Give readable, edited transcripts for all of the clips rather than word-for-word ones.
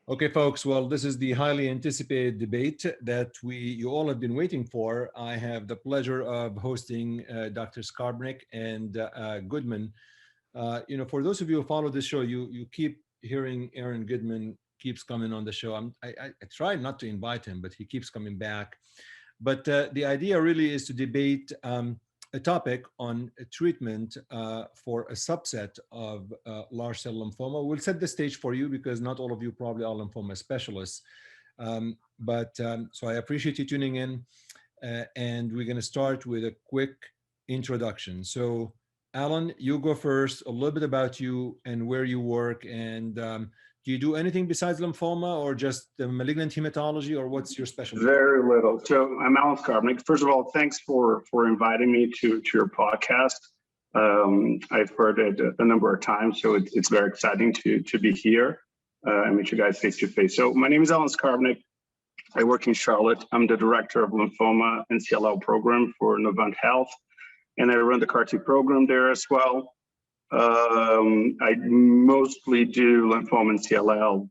Okay, folks, well, this is the highly anticipated debate that you all have been waiting for. I have the pleasure of hosting Dr. Skarbnik and Goodman. For those of you who follow this show, you keep hearing Aaron Goodman keeps coming on the show. I try not to invite him, but he keeps coming back. But the idea really is to debate a topic on a treatment for a subset of large cell lymphoma. We'll set the stage for you because not all of you probably are lymphoma specialists. So I appreciate you tuning in. And we're going to start with a quick introduction. So Alan, you go first, a little bit about you and where you work. And do you do anything besides lymphoma or just the malignant hematology, or what's your specialty? Very little. So I'm Alan Skarbnik. First of all, thanks for inviting me to your podcast. I've heard it a number of times, so it's very exciting to be here and meet you guys face to face. So my name is Alan Skarbnik. I work in Charlotte. I'm the director of lymphoma and CLL program for Novant Health, and I run the CAR-T program there as well. I mostly do lymphoma and CLL.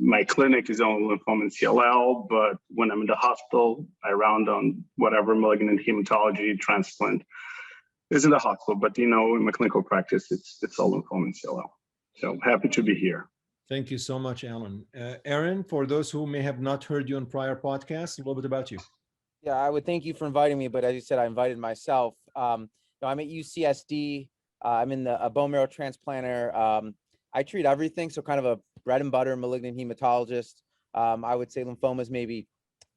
My clinic is only lymphoma and CLL, but when I'm in the hospital, I round on whatever malignant hematology transplant is in the hospital. But in my clinical practice, it's all lymphoma and CLL. So happy to be here. Thank you so much, Alan. Aaron, for those who may have not heard you on prior podcasts, a little bit about you. Yeah, I would thank you for inviting me, but as you said, I invited myself. I'm at UCSD. I'm in a bone marrow transplanter. I treat everything, so kind of a bread and butter malignant hematologist. I would say lymphoma is maybe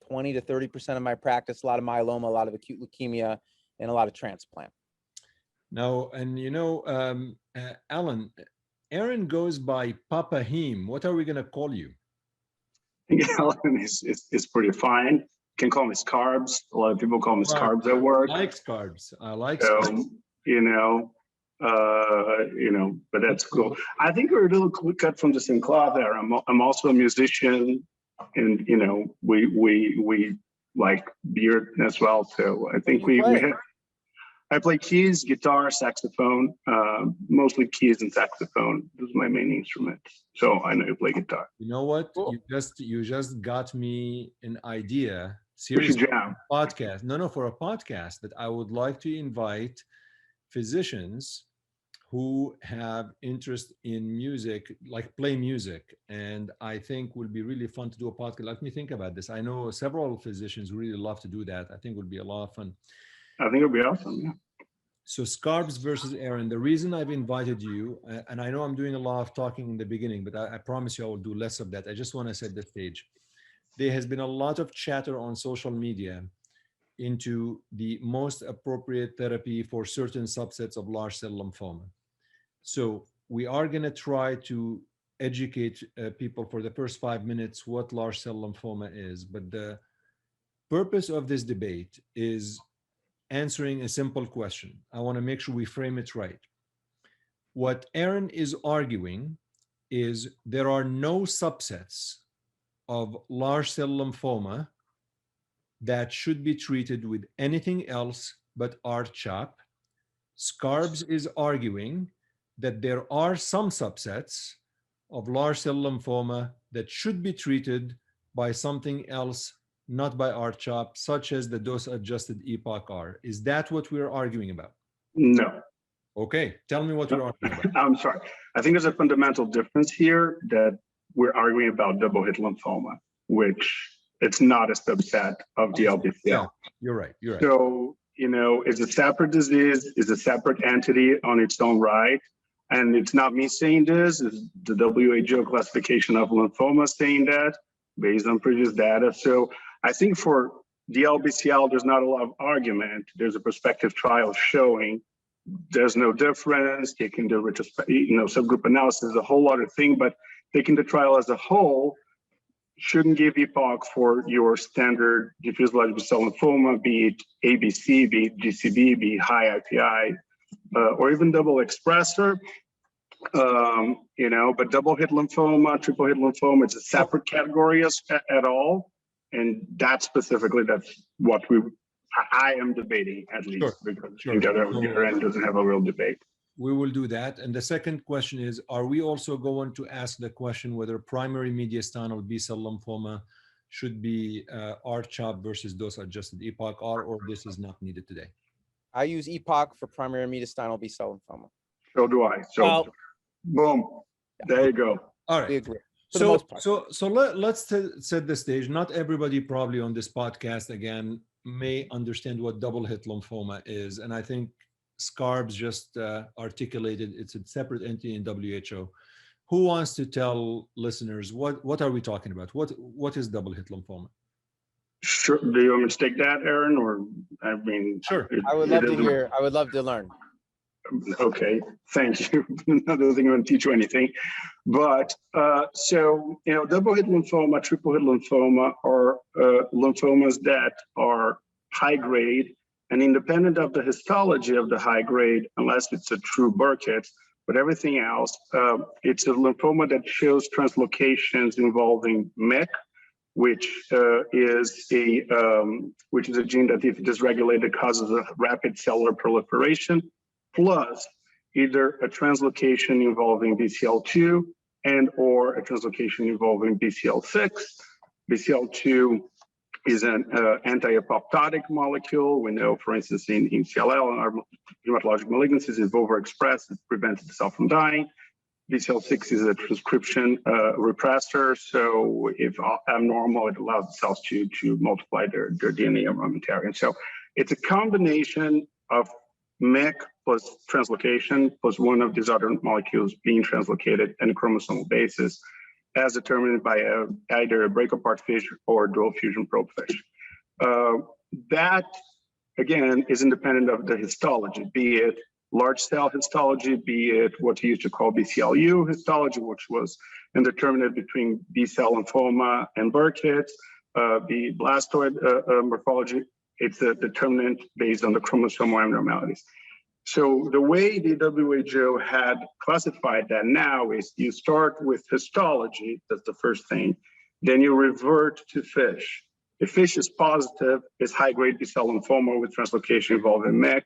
20 to 30% of my practice, a lot of myeloma, a lot of acute leukemia, and a lot of transplant. Now, and Alan, Aaron goes by Papa Heme. What are we going to call you? Alan is pretty fine. You can call me Skarbs. A lot of people call me Skarbs at work. I like Skarbs. I like Skarbs. But that's cool. I think we're a little cut from the same cloth there. I'm also a musician, and we like beer as well. So I think I play keys, guitar, saxophone, mostly keys and saxophone. Those are my main instruments. So I know you play guitar. You know what? Cool. You just got me an idea. Seriously, podcast. No, for a podcast that I would like to invite physicians who have interest in music, like play music. And I think would be really fun to do a podcast. Let me think about this. I know several physicians who really love to do that. I think it would be a lot of fun. I think it'll be awesome, yeah. So Skarbs versus Aaron, the reason I've invited you, and I know I'm doing a lot of talking in the beginning, but I promise you I will do less of that. I just want to set the stage. There has been a lot of chatter on social media into the most appropriate therapy for certain subsets of large cell lymphoma. So we are going to try to educate people for the first 5 minutes what large cell lymphoma is. But the purpose of this debate is answering a simple question. I want to make sure we frame it right. What Aaron is arguing is there are no subsets of large cell lymphoma that should be treated with anything else but R-CHOP. Skarbs is arguing that there are some subsets of large cell lymphoma that should be treated by something else, not by R-CHOP, such as the dose-adjusted EPOCH-R. Is that what we're arguing about? No. Okay, tell me what we're arguing about. I'm sorry. I think there's a fundamental difference here that we're arguing about double hit lymphoma, which it's not a subset of DLBCL. Yeah, you're right. So, it's a separate disease, it's a separate entity on its own right. And it's not me saying this, it's the WHO classification of lymphoma saying that based on previous data. So I think for DLBCL, there's not a lot of argument. There's a prospective trial showing there's no difference. Taking the subgroup analysis is a whole other thing, but taking the trial as a whole shouldn't give EPOCH for your standard diffuse large B-cell lymphoma, be it ABC, be it GCB, be it high IPI, or even double expressor. But double hit lymphoma, triple hit lymphoma, it's a separate category at all. And that's what I am debating, at least, because the other end doesn't have a real debate. We will do that. And the second question is, are we also going to ask the question whether primary mediastinal B-cell lymphoma should be R-CHOP versus dose-adjusted EPOCH-R, or this is not needed today? I use EPOCH for primary mediastinal B-cell lymphoma. So do I. So, Well, boom. There you go. All we right. agree. For the most part. So let's set the stage. Not everybody probably on this podcast, again, may understand what double hit lymphoma is. And I think Skarbs just articulated it's a separate entity in WHO. Who wants to tell listeners what are we talking about? What is double hit lymphoma? Sure. Do you want me to take that, Aaron? Or I mean, Sure. I would love to hear. I would love to learn. Okay, thank you. I don't think I'm going to teach you anything, but so double hit lymphoma, triple hit lymphoma are lymphomas that are high grade and independent of the histology of the high grade, unless it's a true Burkitt. But everything else, it's a lymphoma that shows translocations involving MEK, which is a gene that, if it is regulated, causes a rapid cellular proliferation, plus either a translocation involving BCL2 and or a translocation involving BCL6. BCL2 is an anti-apoptotic molecule. We know, for instance, in CLL and our hematologic malignancies, if overexpressed, it prevents the cell from dying. BCL6 is a transcription repressor, so if abnormal, it allows the cells to multiply their DNA armamentarium. And so it's a combination of MEK plus translocation plus one of these other molecules being translocated on a chromosomal basis, as determined by either a break-apart fish or dual fusion probe fish. That, again, is independent of the histology, be it large cell histology, be it what you used to call BCLU histology, which was indeterminate between B-cell lymphoma and Burkitt, the blastoid morphology. It's a determinant based on the chromosomal abnormalities. So the way the WHO had classified that now is you start with histology, that's the first thing, then you revert to FISH. If FISH is positive, it's high-grade B-cell lymphoma with translocation involving MEK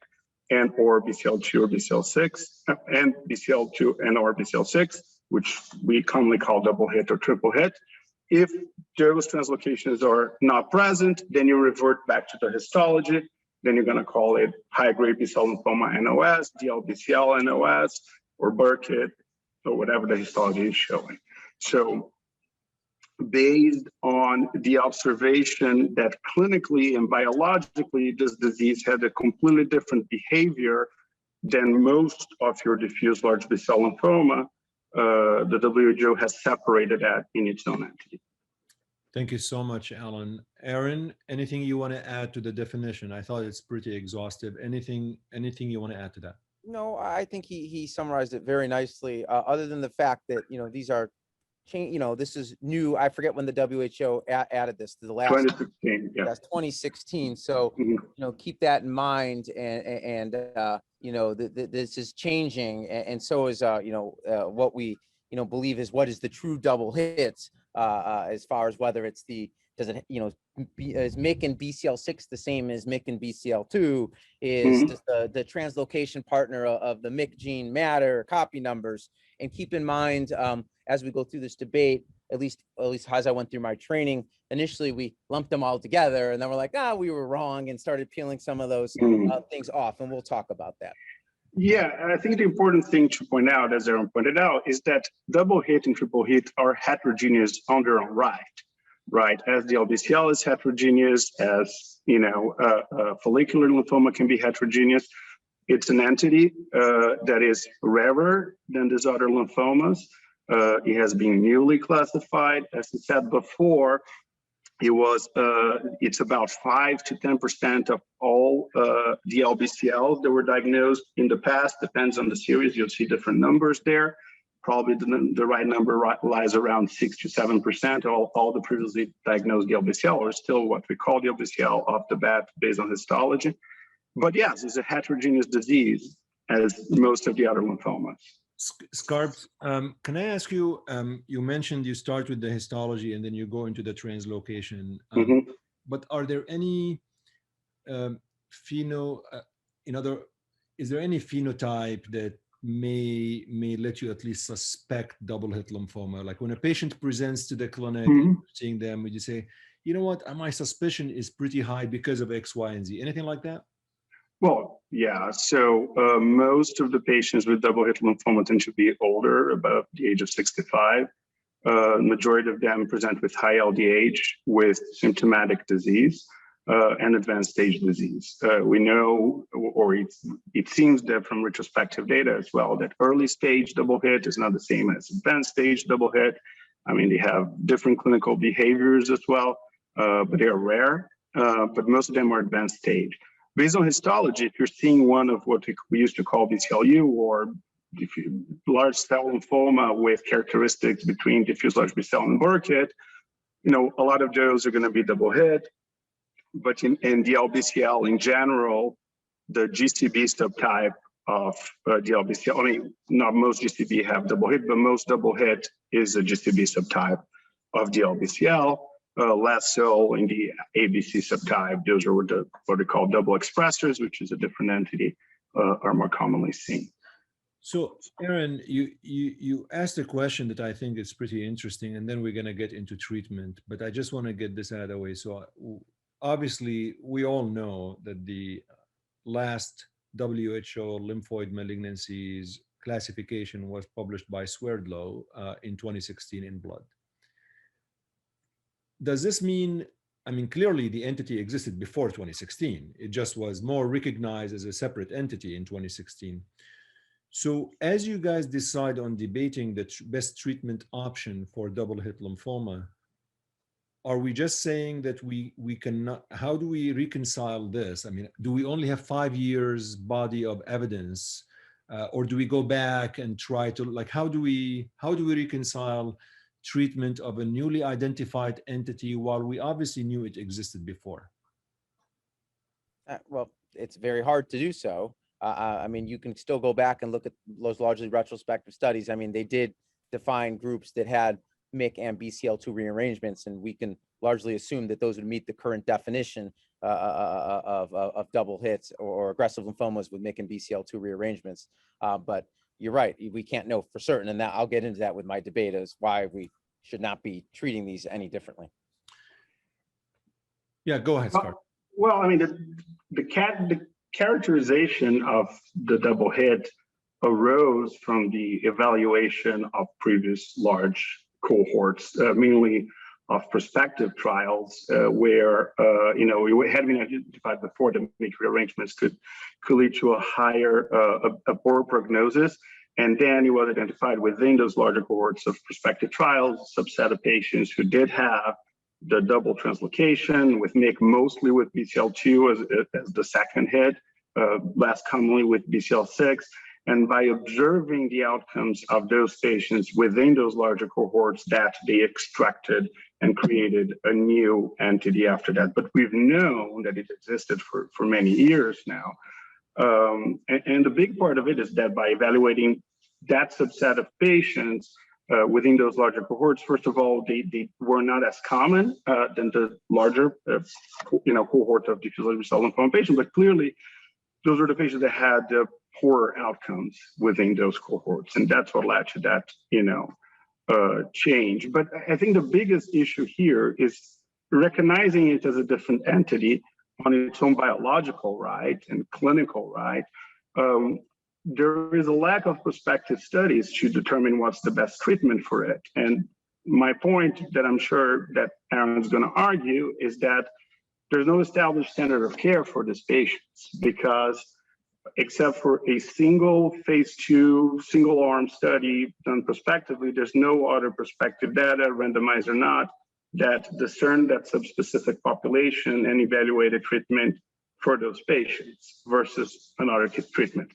and or BCL2 or BCL6, and BCL2 and or BCL6, which we commonly call double hit or triple hit. If those translocations are not present, then you revert back to the histology. Then you're going to call it high-grade B-cell lymphoma NOS, DLBCL NOS, or Burkitt, or whatever the histology is showing. So based on the observation that clinically and biologically this disease had a completely different behavior than most of your diffuse large B-cell lymphoma, the WHO has separated that in its own entity. Thank you so much, Alan. Aaron, anything you want to add to the definition? I thought it's pretty exhaustive. Anything you want to add to that? No, I think he summarized it very nicely. Other than the fact that these are this is new. I forget when the WHO added this to the last 2016. Yeah, that's 2016. So keep that in mind, and this is changing, and so is what we believe is what is the true double hits. As far as whether it's is MYC and BCL6 the same as MYC and BCL2? Does the translocation partner of the MYC gene matter, copy numbers? And keep in mind, as we go through this debate, at least as I went through my training, initially we lumped them all together, and then we're like, we were wrong, and started peeling some of those things off, and we'll talk about that. Yeah, I think the important thing to point out, as Aaron pointed out, is that double hit and triple hit are heterogeneous on their own right? As the LBCL is heterogeneous, as follicular lymphoma can be heterogeneous. It's an entity that is rarer than these other lymphomas. It has been newly classified, as I said before. It's about 5 to 10% of all DLBCLs that were diagnosed in the past. Depends on the series. You'll see different numbers there. Probably the right number lies around 6 to 7%. All the previously diagnosed DLBCL are still what we call DLBCL off the bat based on histology. But yes, it's a heterogeneous disease as most of the other lymphomas. Skarbs, can I ask you, you mentioned you start with the histology and then you go into the translocation, but are there any is there any phenotype that may let you at least suspect double hit lymphoma? Like when a patient presents to the clinic, seeing them, would you say, you know what, my suspicion is pretty high because of X, Y, and Z? Anything like that? Well, yeah. So most of the patients with double hit lymphoma tend to be older, above the age of 65. Majority of them present with high LDH, with symptomatic disease and advanced stage disease. We know, or it seems that from retrospective data as well, that early stage double hit is not the same as advanced stage double hit. I mean, they have different clinical behaviors as well, but they are rare, but most of them are advanced stage. Based on histology, if you're seeing one of what we used to call BCLU, or large cell lymphoma with characteristics between diffuse large B-cell and Burkitt, a lot of those are going to be double hit. But in DLBCL in general, the GCB subtype of DLBCL, I mean, not most GCB have double hit, but most double hit is a GCB subtype of DLBCL. Less so in the ABC subtype. Those are what they call double expressors, which is a different entity, are more commonly seen. So, Aaron, you asked a question that I think is pretty interesting, and then we're going to get into treatment. But I just want to get this out of the way. So, obviously, we all know that the last WHO lymphoid malignancies classification was published by Swerdlow in 2016 in Blood. Does this mean, I mean, clearly the entity existed before 2016. It just was more recognized as a separate entity in 2016. So as you guys decide on debating the best treatment option for double hit lymphoma, are we just saying that we cannot, how do we reconcile this? I mean, do we only have 5 years body of evidence, or do we go back and try to, like, how do we reconcile treatment of a newly identified entity while we obviously knew it existed before? Well, it's very hard to do so. I mean, you can still go back and look at those largely retrospective studies. I mean, they did define groups that had MYC and BCL2 rearrangements, and we can largely assume that those would meet the current definition of double hits or aggressive lymphomas with MYC and BCL2 rearrangements. But you're right, we can't know for certain, and that I'll get into that with my debate as why we should not be treating these any differently. Yeah, go ahead, Skarbs. Well, I mean, the characterization of the double hit arose from the evaluation of previous large cohorts, mainly of prospective trials, where we had been identified before that MYC rearrangements could lead to a higher, a poor prognosis. And then it was identified within those larger cohorts of prospective trials, a subset of patients who did have the double translocation with MYC, mostly with BCL2 as the second hit, less commonly with BCL6. And by observing the outcomes of those patients within those larger cohorts, that they extracted and created a new entity after that. But we've known that it existed for many years now. And the big part of it is that by evaluating that subset of patients within those larger cohorts, first of all, they were not as common than the larger cohort of diffuse large B-cell lymphoma patients, but clearly those were the patients that had poorer outcomes within those cohorts, and that's what led to that change. But I think the biggest issue here is recognizing it as a different entity on its own biological right and clinical right. There is a lack of prospective studies to determine what's the best treatment for it. And my point that I'm sure that Aaron's going to argue is that there's no established standard of care for these patients, because except for a single phase 2 single arm study done prospectively, there's no other prospective data, randomized or not, that discern that subspecific population and evaluated treatment for those patients versus another treatment.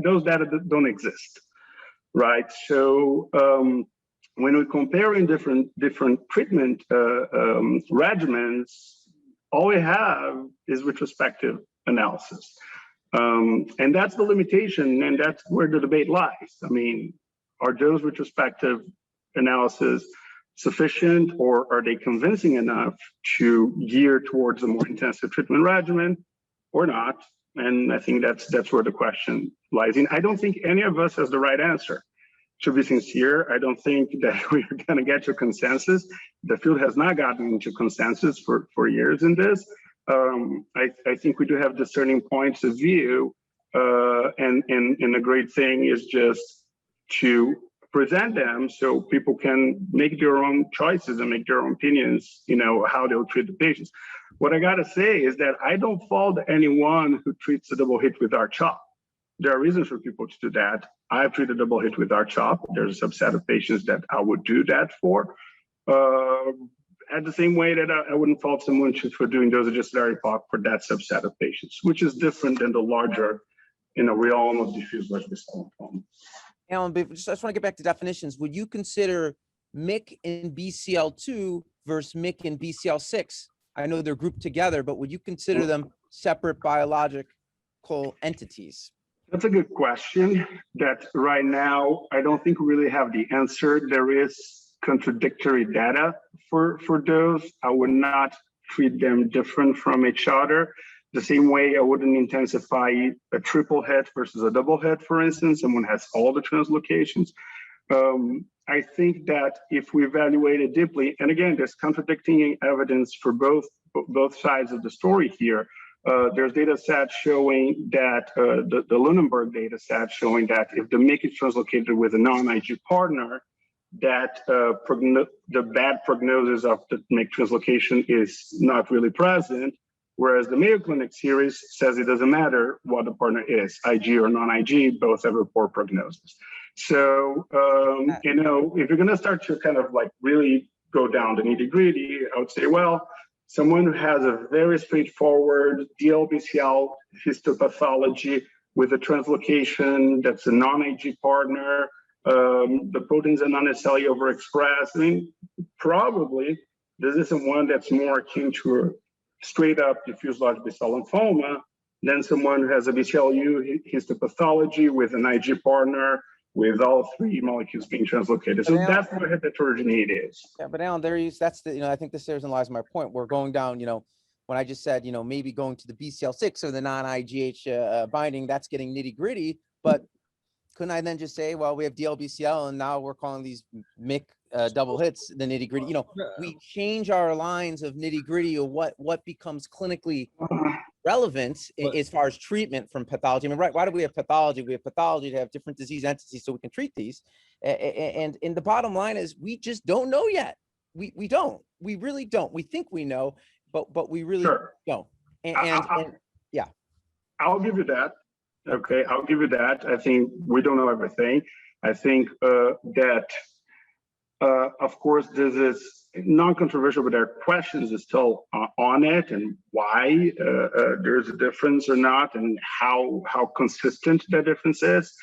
Those data don't exist, right? So when we're comparing different treatment regimens, all we have is retrospective analysis. And that's the limitation, and that's where the debate lies. I mean, are those retrospective analysis sufficient, or are they convincing enough to gear towards a more intensive treatment regimen or not? And I think that's where the question lies. And I don't think any of us has the right answer. To be sincere, I don't think that we're going to get to consensus. The field has not gotten into consensus for years in this. I think we do have discerning points of view, and the great thing is just to present them so people can make their own choices and make their own opinions, how they'll treat the patients. What I got to say is that I don't fault anyone who treats a double hit with R-CHOP. There are reasons for people to do that. I've treated double hit with R-CHOP. There's a subset of patients that I would do that for. At the same way that I wouldn't fault someone for doing dosage DA-EPOCH for that subset of patients, which is different than the larger, realm of diffuse large B-cell lymphoma. Alan, I just want to get back to definitions. Would you consider MYC and BCL2 versus MYC and BCL6? I know they're grouped together, but would you consider them separate biological entities? That's a good question that right now, I don't think we really have the answer. There is contradictory data for those. I would not treat them different from each other. The same way I wouldn't intensify a triple hit versus a double hit, for instance, someone has all the translocations. I think that if we evaluate it deeply, and again, there's contradicting evidence for both sides of the story here. There's data sets showing that, the Lunenburg data set showing that if the MYC is translocated with a non-IG partner, that the bad prognosis of the MYC translocation is not really present, whereas the Mayo Clinic series says it doesn't matter what the partner is, IG or non-IG, both have a poor prognosis. So, if you're going to start to kind of like really go down the nitty-gritty, I would say, well, someone who has a very straightforward DLBCL histopathology with a translocation that's a non-IG partner, the proteins are not necessarily overexpressed. I mean, probably this isn't one that's more akin to a straight up diffuse large B-cell lymphoma than someone who has a BCLU histopathology with an IG partner with all three molecules being translocated. So that's where heterogeneity is. Yeah, but Alan, that's the, I think this therein lies my point. We're going down, when I just said, maybe going to the BCL6 or the non-IGH binding, that's getting nitty gritty. But couldn't I then just say, well, we have DLBCL and now we're calling these MYC double hits the nitty gritty? We change our lines of nitty gritty of what becomes clinically relevant as far as treatment from pathology. I mean, right? Why do we have pathology? We have pathology to have different disease entities so we can treat these. And the bottom line is we just don't know yet. We don't. We really don't. We think we know, but we really don't. And yeah, I'll give you that. Okay, I'll give you that. I think we don't know everything. I think that, of course, this is non-controversial, but there are questions still on it and why there's a difference or not, and how consistent that difference is.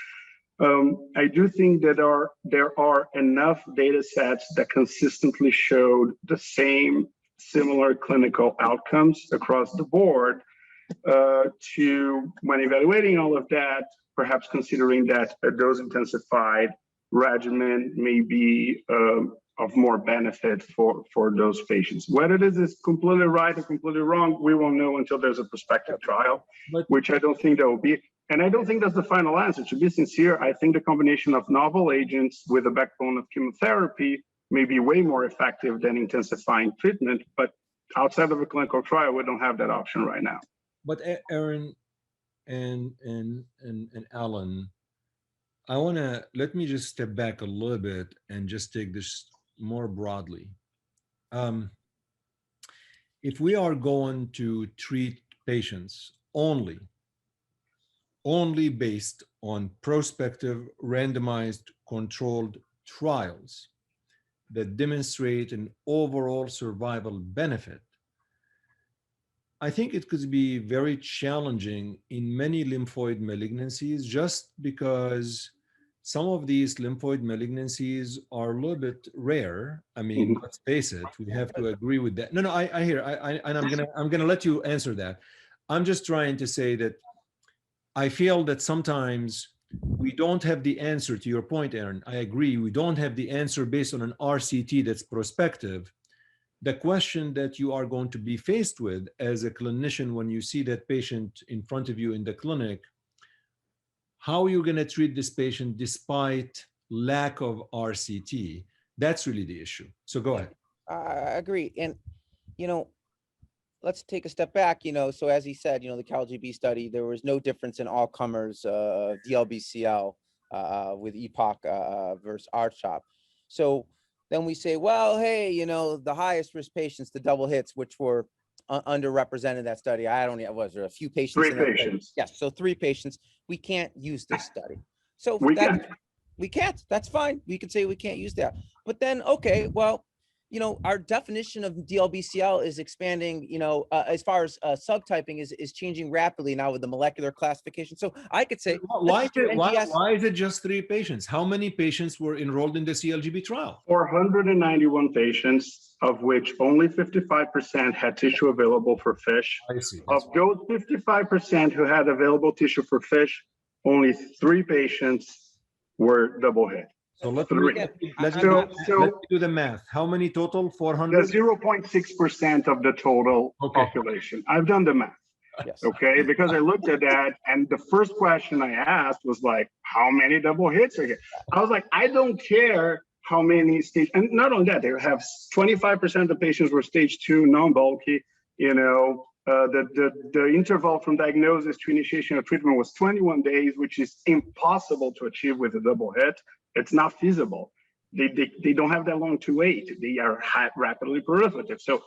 I do think that there are enough data sets that consistently showed the same similar clinical outcomes across the board to, when evaluating all of that, perhaps considering that a dose-intensified regimen may be of more benefit for those patients. Whether this is completely right or completely wrong, we won't know until there's a prospective trial, which I don't think there will be. And I don't think that's the final answer. To be sincere, I think the combination of novel agents with a backbone of chemotherapy may be way more effective than intensifying treatment, but outside of a clinical trial, we don't have that option right now. But Aaron and Alan, let me just step back a little bit and just take this more broadly. If we are going to treat patients only based on prospective randomized controlled trials that demonstrate an overall survival benefit, I think it could be very challenging in many lymphoid malignancies, just because some of these lymphoid malignancies are a little bit rare. I mean, let's face it, we have to agree with that. No, I hear, and I'm gonna let you answer that. I'm just trying to say that I feel that sometimes we don't have the answer to your point, Aaron. I agree, we don't have the answer based on an RCT that's prospective, the question that you are going to be faced with as a clinician when you see that patient in front of you in the clinic, how you're going to treat this patient despite lack of RCT. That's really the issue. So go ahead. I agree. And, you know, let's take a step back, you know, so as he said, you know, the CALGB study, there was no difference in all comers, DLBCL with EPOCH versus R-CHOP. So then we say, well, hey, you know, the highest risk patients, the double hits, which were underrepresented in that study. I don't know, was there a few patients? 3 patients. Yes, so 3 patients. We can't use this study. So we can't. That's fine. We can say we can't use that. But then, okay, well, you know, our definition of DLBCL is expanding, you know, as far as subtyping is changing rapidly now with the molecular classification. So I could say, why is it just 3 patients? How many patients were enrolled in the CLGB trial? 491 patients, of which only 55% had tissue available for FISH. I see. Of those 55% who had available tissue for FISH, only 3 patients were double hit. So let's do the math. How many total? 400? The 0.6% of the total population. I've done the math. Yes. Okay, because I looked at that, and the first question I asked was like, how many double hits are here? I was like, I don't care how many stage, and not only that, they have 25% of the patients were stage 2 non-bulky. You know, the interval from diagnosis to initiation of treatment was 21 days, which is impossible to achieve with a double hit. It's not feasible. They don't have that long to wait. They are rapidly proliferative. So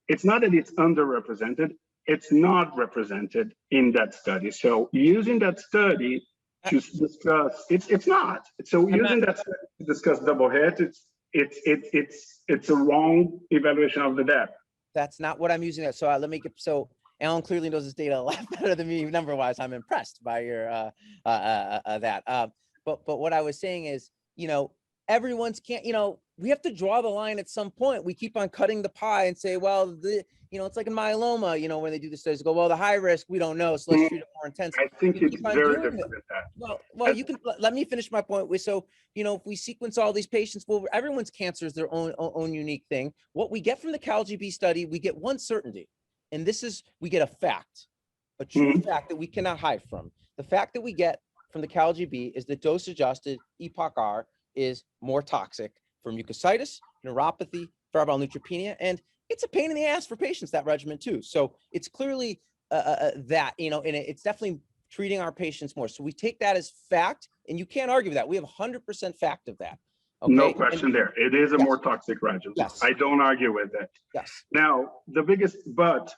it's not that it's underrepresented, it's not represented in that study. So using that study to discuss, it's not. So using that study to discuss double hit, it's a wrong evaluation of the data. That's not what I'm using. So let me get, so Alan clearly knows his data a lot better than me number-wise. I'm impressed by your that. But what I was saying is, you know, everyone's can't, you know, we have to draw the line at some point. We keep on cutting the pie and say, well, you know, it's like in myeloma, you know, when they do the studies, go, well, the high risk, we don't know, so let's treat it more intense. I think it's very different than that. Well, you can let me finish my point. So, you know, if we sequence all these patients, well, everyone's cancer is their own unique thing. What we get from the CALGB study, we get one certainty, and this is, we get a fact, a true fact that we cannot hide from. The fact that we get from the CALGB is the dose-adjusted EPOCH-R is more toxic for mucositis, neuropathy, febrile neutropenia, and it's a pain in the ass for patients, that regimen too. So it's clearly that, you know, and it's definitely treating our patients more. So we take that as fact, and you can't argue with that. We have 100% fact of that. Okay? No question there. It is a more toxic regimen. Yes. I don't argue with that. Yes. Now, but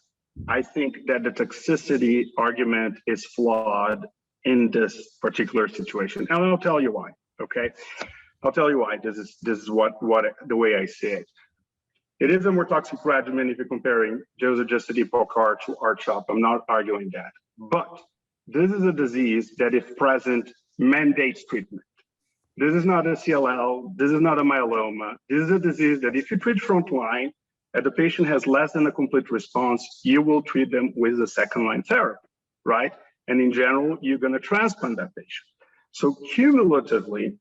I think that the toxicity argument is flawed in this particular situation. And I'll tell you why, okay? I'll tell you why. This is what the way I see it. It is a more toxic regimen if you're comparing dose-adjusted EPOCH-R to R-CHOP. I'm not arguing that. But this is a disease that, if present, mandates treatment. This is not a CLL. This is not a myeloma. This is a disease that, if you treat frontline and the patient has less than a complete response, you will treat them with a second-line therapy, right? And in general, you're going to transplant that patient. So cumulatively,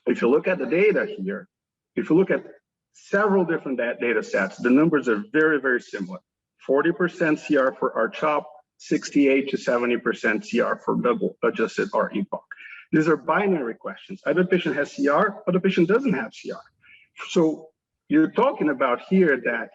if you look at the data here, if you look at several different data sets, the numbers are very, very similar. 40% CR for R-CHOP, 68 to 70% CR for double adjusted R-EPOCH. These are binary questions. Either the patient has CR or the patient doesn't have CR. So you're talking about here that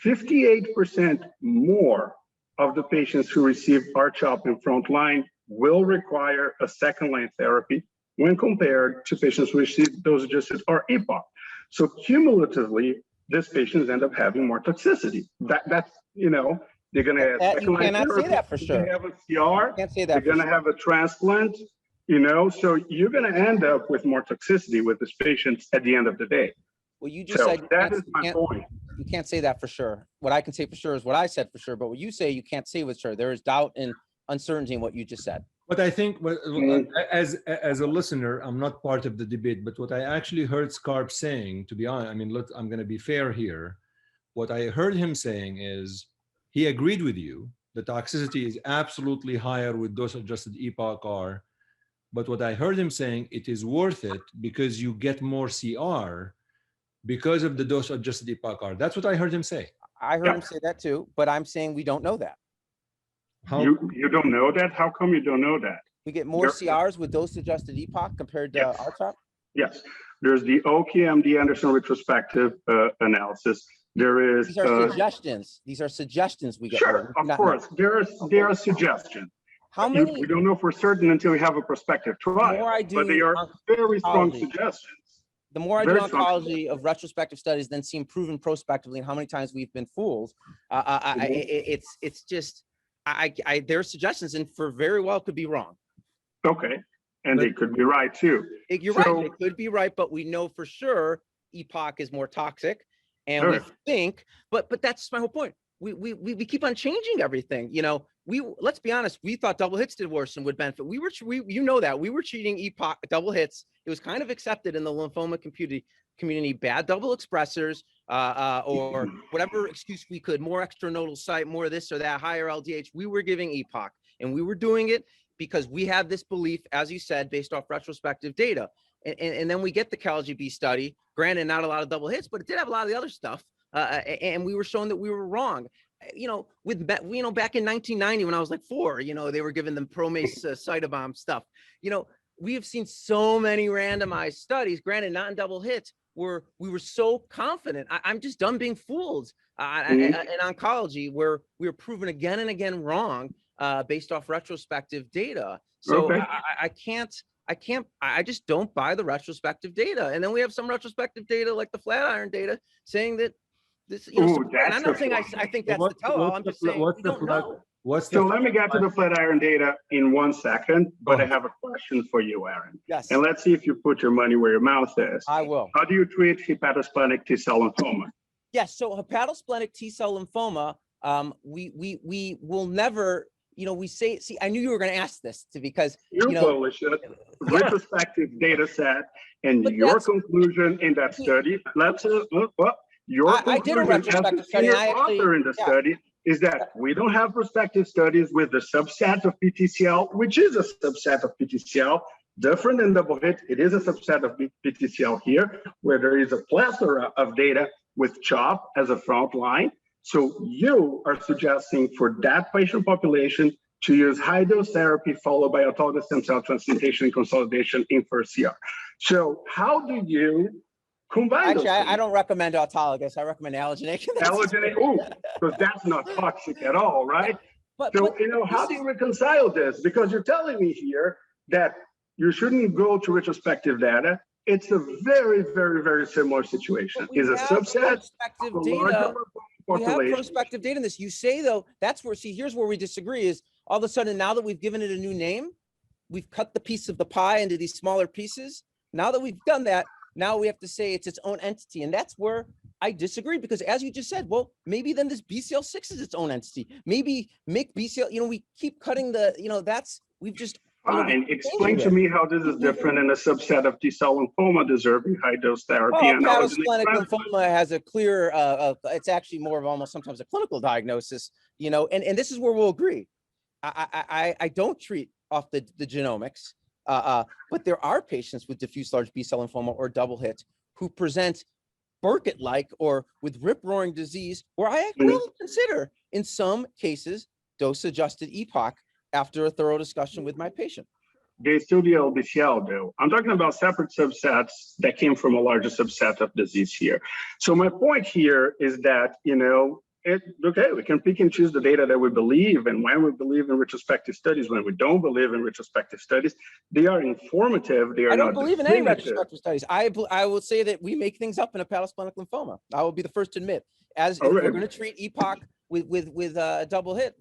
58% more of the patients who receive R-CHOP in frontline will require a second-line therapy when compared to patients who receive dose-adjusted R-EPOCH. So cumulatively, these patients end up having more toxicity. That's, you know, they're going to have you cannot say that for sure. They have a CR. Can't say that. They're going to have a transplant. You know, so you're going to end up with more toxicity with this patient at the end of the day. Well, you just said that is my point. You can't say that for sure. What I can say for sure is what I said for sure. But what you say, you can't say with sure. There is doubt and uncertainty in what you just said. But I think, as a listener, I'm not part of the debate. But what I actually heard Skarbs saying, to be honest, I mean, look, I'm going to be fair here. What I heard him saying is he agreed with you. The toxicity is absolutely higher with dose-adjusted EPOCH-R. But what I heard him saying, it is worth it because you get more CR because of the dose adjusted EPOCH-R. That's what I heard him say. I heard him say that too, but I'm saying we don't know that. How? You don't know that? How come you don't know that? We get more CRs with dose adjusted EPOCH compared to R-CHOP? Yes. There's the OKMD Anderson retrospective analysis. There is these are suggestions. These are suggestions we get. Sure, of course. There are suggestions. How many? We don't know for certain until we have a prospective trial. But they are very strong suggestions. The more I do oncology of retrospective studies than seem proven prospectively, and how many times we've been fooled, it's just there are suggestions, and for very well could be wrong. Okay, and they could be right too. You're right. They could be right, but we know for sure EPOCH is more toxic, and we think. But that's my whole point. We keep on changing everything. You know, let's be honest. We thought double hits did worse and would benefit. You know that we were treating EPOCH double hits. It was kind of accepted in the lymphoma community, bad double expressors, or whatever excuse we could, more extranodal site, more this or that, higher LDH. We were giving EPOCH, and we were doing it because we had this belief, as you said, based off retrospective data. And then we get the CALGB study, granted, not a lot of double hits, but it did have a lot of the other stuff. And we were shown that we were wrong. You know, back in 1990, when I was like 4, you know, they were giving them Promase cytobomb stuff. You know, we have seen so many randomized studies, granted, not in double hits, where we were so confident. I'm just done being fooled in oncology, where we were proven again and again wrong based off retrospective data. So I just don't buy the retrospective data. And then we have some retrospective data, like the Flatiron data, saying that this, you know, I'm not saying I think that's the tell-all. I'm just saying we don't know. So let me get to the Flatiron data in 1 second, but I have a question for you, Aaron. Yes. And let's see if you put your money where your mouth is. I will. How do you treat hepatosplenic T-cell lymphoma? Yes. So hepatosplenic T-cell lymphoma, we will never, you know, we say, see, I knew you were going to ask this because you publish it, retrospective data set, and your conclusion in that study. I did a retrospective study. Author in the study is that we don't have prospective studies with the subset of PTCL, which is a subset of PTCL, different than double hit. It is a subset of PTCL here, where there is a plethora of data with CHOP as a front line. So you are suggesting for that patient population to use high dose therapy followed by autologous stem cell transplantation and consolidation in first CR. So how do you combine? Actually, I don't recommend autologous. I recommend allogeneic. Allogeneic, because that's not toxic at all, right? But you know, how do you reconcile this? Because you're telling me here that you shouldn't go to retrospective data. It's a very, very, very similar situation. Is a subset of data. We have prospective data in this. You say, though, that's where, see, here's where we disagree is all of a sudden, now that we've given it a new name, we've cut the piece of the pie into these smaller pieces. Now that we've done that, now we have to say it's its own entity. And that's where I disagree, because as you just said, well, maybe then this BCL6 is its own entity. Maybe make BCL, you know, we keep cutting the, you know, we've just. Fine. Explain to me how this is different in a subset of T-cell lymphoma deserving high-dose therapy. Hepatosplenic lymphoma has a clear, it's actually more of almost sometimes a clinical diagnosis, you know, and this is where we'll agree. I don't treat off the genomics, but there are patients with diffuse large B-cell lymphoma or double hit who present Burkitt-like or with rip-roaring disease, where I will consider, in some cases, dose-adjusted EPOCH after a thorough discussion with my patient. They still do LBCL, though. I'm talking about separate subsets that came from a larger subset of disease here. So my point here is that, you know, we can pick and choose the data that we believe, and when we believe in retrospective studies, when we don't believe in retrospective studies, they are informative. They are. I don't believe in any retrospective studies. I will say that we make things up in hepatosplenic lymphoma. I will be the first to admit, if we're going to treat EPOCH with double hit,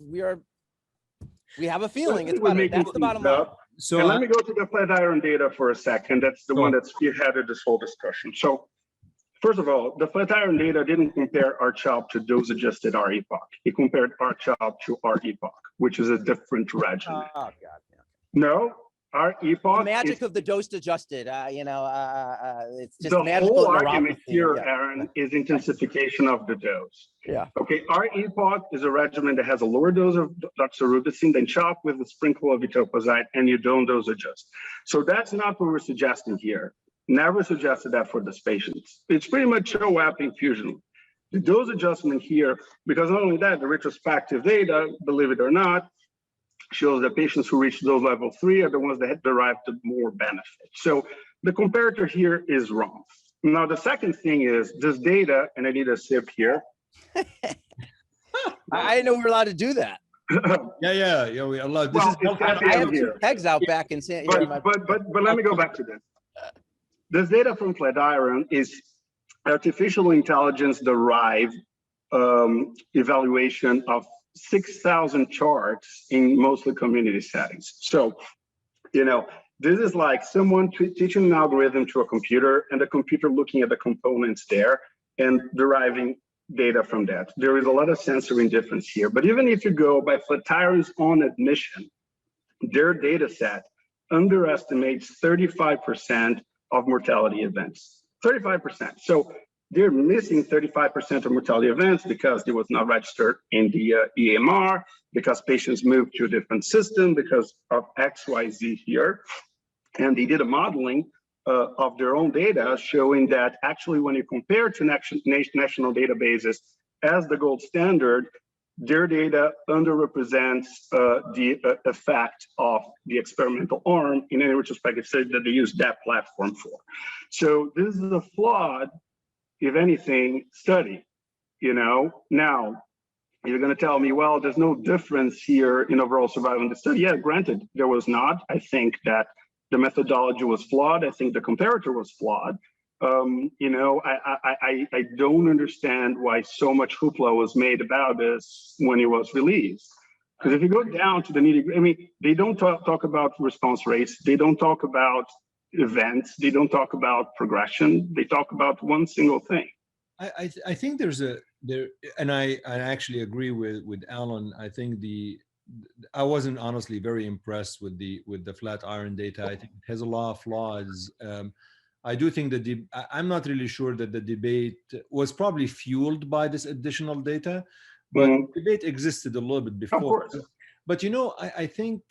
we have a feeling it's better. That's the bottom line. So let me go to the Flatiron data for a second. That's the one that spearheaded this whole discussion. So first of all, the Flatiron data didn't compare R-CHOP to dose-adjusted R-EPOCH. It compared R-CHOP to R-EPOCH, which is a different regimen. Oh, God. Yeah. No, R-EPOCH. The magic of the dose-adjusted, you know, it's just the magical. The whole argument here, Aaron, is intensification of the dose. Yeah. Okay, R-EPOCH is a regimen that has a lower dose of doxorubicin than CHOP with a sprinkle of etoposide, and you don't dose adjust. So that's not what we're suggesting here. never suggested that for this patient. It's pretty much OAP infusion. The dose adjustment here, because not only that, the retrospective data, believe it or not, shows that patients who reach dose level 3 are the ones that have derived more benefit. So the comparator here is wrong. Now, the second thing is this data, and I need a sip here. I didn't know we were allowed to do that. Yeah, we allowed. This Well, is it's I happy have I'm here. two pegs out back in San. But let me go back to this. This data from Flatiron is artificial intelligence derived evaluation of 6,000 charts in mostly community settings. So, you know, this is like someone teaching an algorithm to a computer and the computer looking at the components there and deriving data from that. There is a lot of sensory difference here, but even if you go by Flatiron's own admission, their data set underestimates 35% of mortality events, 35%. So they're missing 35% of mortality events because it was not registered in the EMR, because patients moved to a different system because of XYZ here. And they did a modeling of their own data showing that actually when you compare to national databases as the gold standard, their data underrepresents the effect of the experimental arm in any retrospective study that they use that platform for. So this is a flawed, if anything, study, you know. Now, you're going to tell me, well, there's no difference here in overall survival in the study. Yeah, granted, there was not. I think that the methodology was flawed. I think the comparator was flawed. You know, I don't understand why so much hoopla was made about this when it was released. Because if you go down to the nitty-gritty, I mean, they don't talk about response rates. They don't talk about events. They don't talk about progression. They talk about one single thing. I think and I actually agree with Alan. I think I wasn't honestly very impressed with the Flatiron data. I think it has a lot of flaws. I do think I'm not really sure that the debate was probably fueled by this additional data, but debate existed a little bit before. Of course. But you know, I think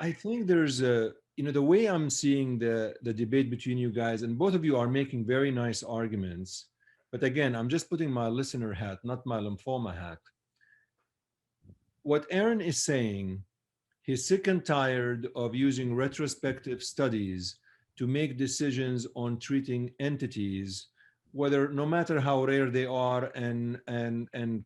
there's you know, the way I'm seeing the debate between you guys, and both of you are making very nice arguments. But again, I'm just putting my listener hat, not my lymphoma hat. What Aaron is saying, he's sick and tired of using retrospective studies to make decisions on treating entities, whether no matter how rare they are and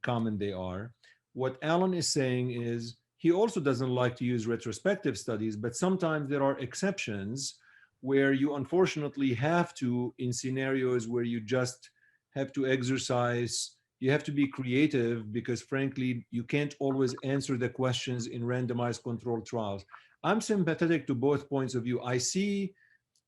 common they are. What Alan is saying is he also doesn't like to use retrospective studies, but sometimes there are exceptions where you unfortunately have to, in scenarios where you just have to exercise, you have to be creative because frankly, you can't always answer the questions in randomized controlled trials. I'm sympathetic to both points of view. I see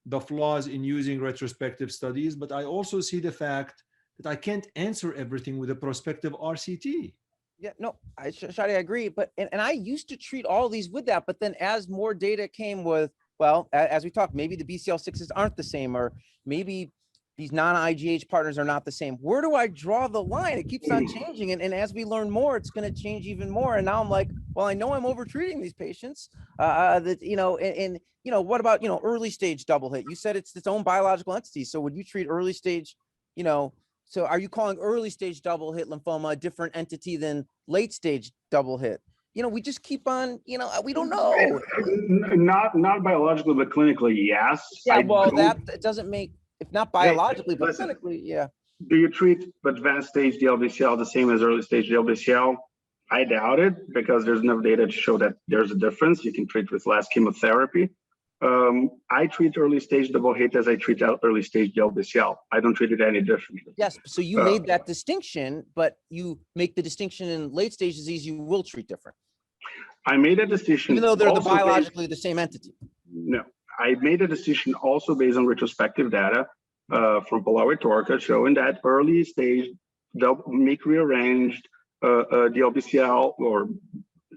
the flaws in using retrospective studies, but I also see the fact that I can't answer everything with a prospective RCT. Yeah, no, Shadi, I agree. But and I used to treat all these with that, but then as more data came with, well, as we talked, maybe the BCL6s aren't the same, or maybe these non-IGH partners are not the same. Where do I draw the line? It keeps on changing. And as we learn more, it's going to change even more. And now I'm like, well, I know I'm over-treating these patients. That, you know, and you know, what about, you know, early stage double hit? You said it's its own biological entity. So would you treat early stage, you know, so are you calling early stage double hit lymphoma a different entity than late stage double hit? You know, we just keep on, you know, we don't know. Not biologically, but clinically, yes. Yeah, well, that doesn't make, if not biologically, but clinically, yeah. Do you treat advanced stage DLBCL the same as early stage DLBCL? I doubt it, because there's enough data to show that there's a difference. You can treat with less chemotherapy. I treat early stage double hit as I treat early stage DLBCL. I don't treat it any differently. Yes, so you made that distinction, but you make the distinction in late stage disease, you will treat different. I made a decision. Even though they're biologically the same entity. No, I made a decision also based on retrospective data from Palau et Torca showing that early stage MYC rearranged DLBCL or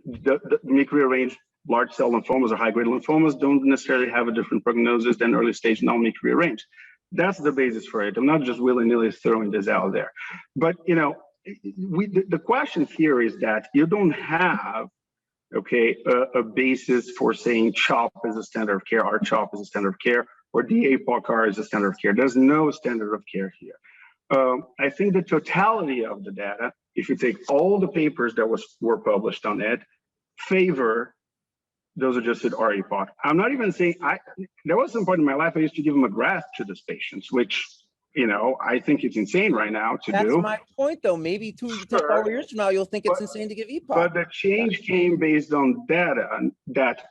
the MYC rearranged large cell lymphomas or high grade lymphomas don't necessarily have a different prognosis than early stage non-MYC rearranged. That's the basis for it. I'm not just willy-nilly throwing this out there. But you know, the question here is that you don't have a basis for saying CHOP is a standard of care, R-CHOP is a standard of care, or DA-EPOCH-R is the standard of care. There's no standard of care here. I think the totality of the data, if you take all the papers that were published on it, favor those adjusted R-EPOCH. I'm not even saying, there was some point in my life I used to give them a graft to these patients, which, you know, I think it's insane right now to do. That's my point, though. Maybe 2 to 4 years from now, you'll think it's insane to give EPOCH. But the change came based on data that,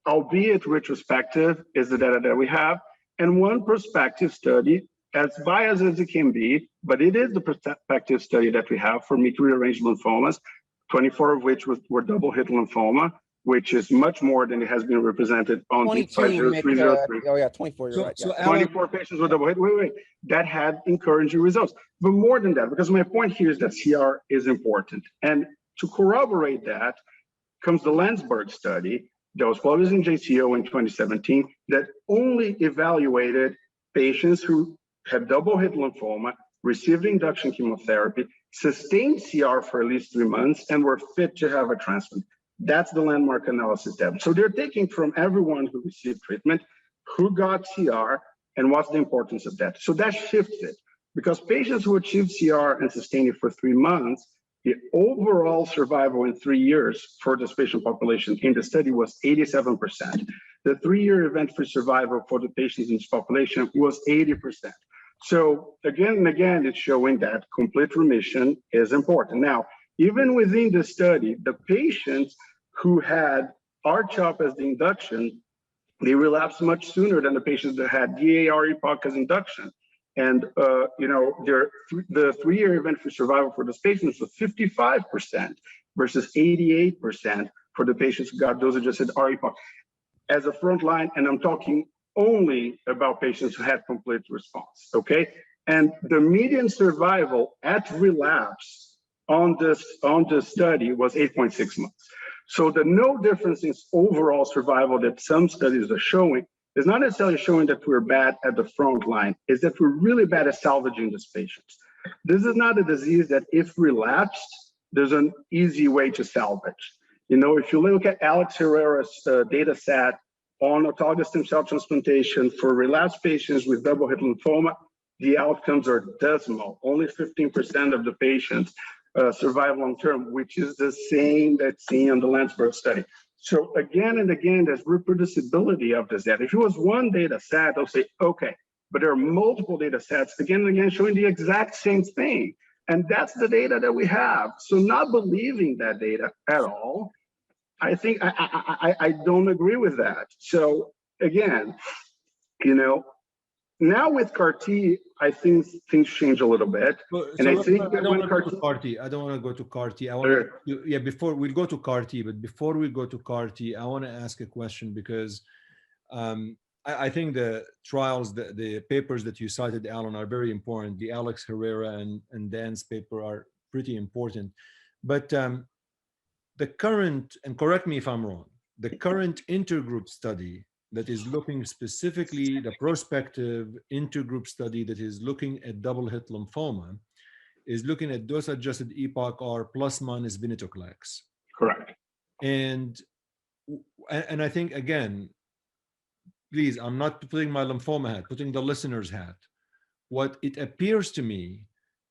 albeit retrospective, is the data that we have, and one prospective study, as biased as it can be, but it is the prospective study that we have for rearranged lymphomas, 24 of which were double hit lymphoma, which is much more than it has been represented on 22, 50303. oh yeah, 24, you're right. So Yeah. 24 patients with double hit, wait, that had encouraging results. But more than that, because my point here is that CR is important. And to corroborate that comes the Landsberg study that was published in JCO in 2017 that only evaluated patients who had double hit lymphoma, received induction chemotherapy, sustained CR for at least 3 months, and were fit to have a transplant. That's the landmark analysis data. So they're taking from everyone who received treatment, who got CR, and what's the importance of that. So that shifts it, because patients who achieved CR and sustained it for 3 months, the overall survival in 3 years for this patient population in the study was 87%. The 3-year event-free survival for the patients in this population was 80%. So again and again, it's showing that complete remission is important. Now, even within the study, the patients who had R-CHOP as the induction, they relapsed much sooner than the patients that had DA-R-EPOCH as induction. And you know, the 3-year event-free survival for those patients was 55% versus 88% for the patients who got dose-adjusted R-EPOCH as a frontline. And I'm talking only about patients who had complete response, okay? And the median survival at relapse on this study was 8.6 months. So the no difference in overall survival that some studies are showing is not necessarily showing that we're bad at the front line, is that we're really bad at salvaging these patients. This is not a disease that if relapsed, there's an easy way to salvage. You know, if you look at Alex Herrera's data set on autologous stem cell transplantation for relapsed patients with double hit lymphoma, the outcomes are dismal. Only 15% of the patients survive long term, which is the same that's seen on the Landsberg study. So again and again, there's reproducibility of this data. If it was one data set, I'll say, okay, but there are multiple data sets again and again showing the exact same thing. And that's the data that we have. So not believing that data at all, I think I don't agree with that. So again, you know, now with CAR-T, I think things change a little bit. And I think that when CAR-T, I don't want to go to CAR-T. I want to, yeah, before we'll go to CAR-T, but before we go to CAR-T, I want to ask a question because I think the trials, the papers that you cited, Alan, are very important. The Alex Herrera and Dan's paper are pretty important. But the current, and correct me if I'm wrong, the current intergroup study that is looking specifically, the prospective intergroup study that is looking at double hit lymphoma is looking at dose-adjusted EPOCH-R plus minus venetoclax. Correct. And I think, again, please, I'm not putting my lymphoma hat, putting the listener's hat. What it appears to me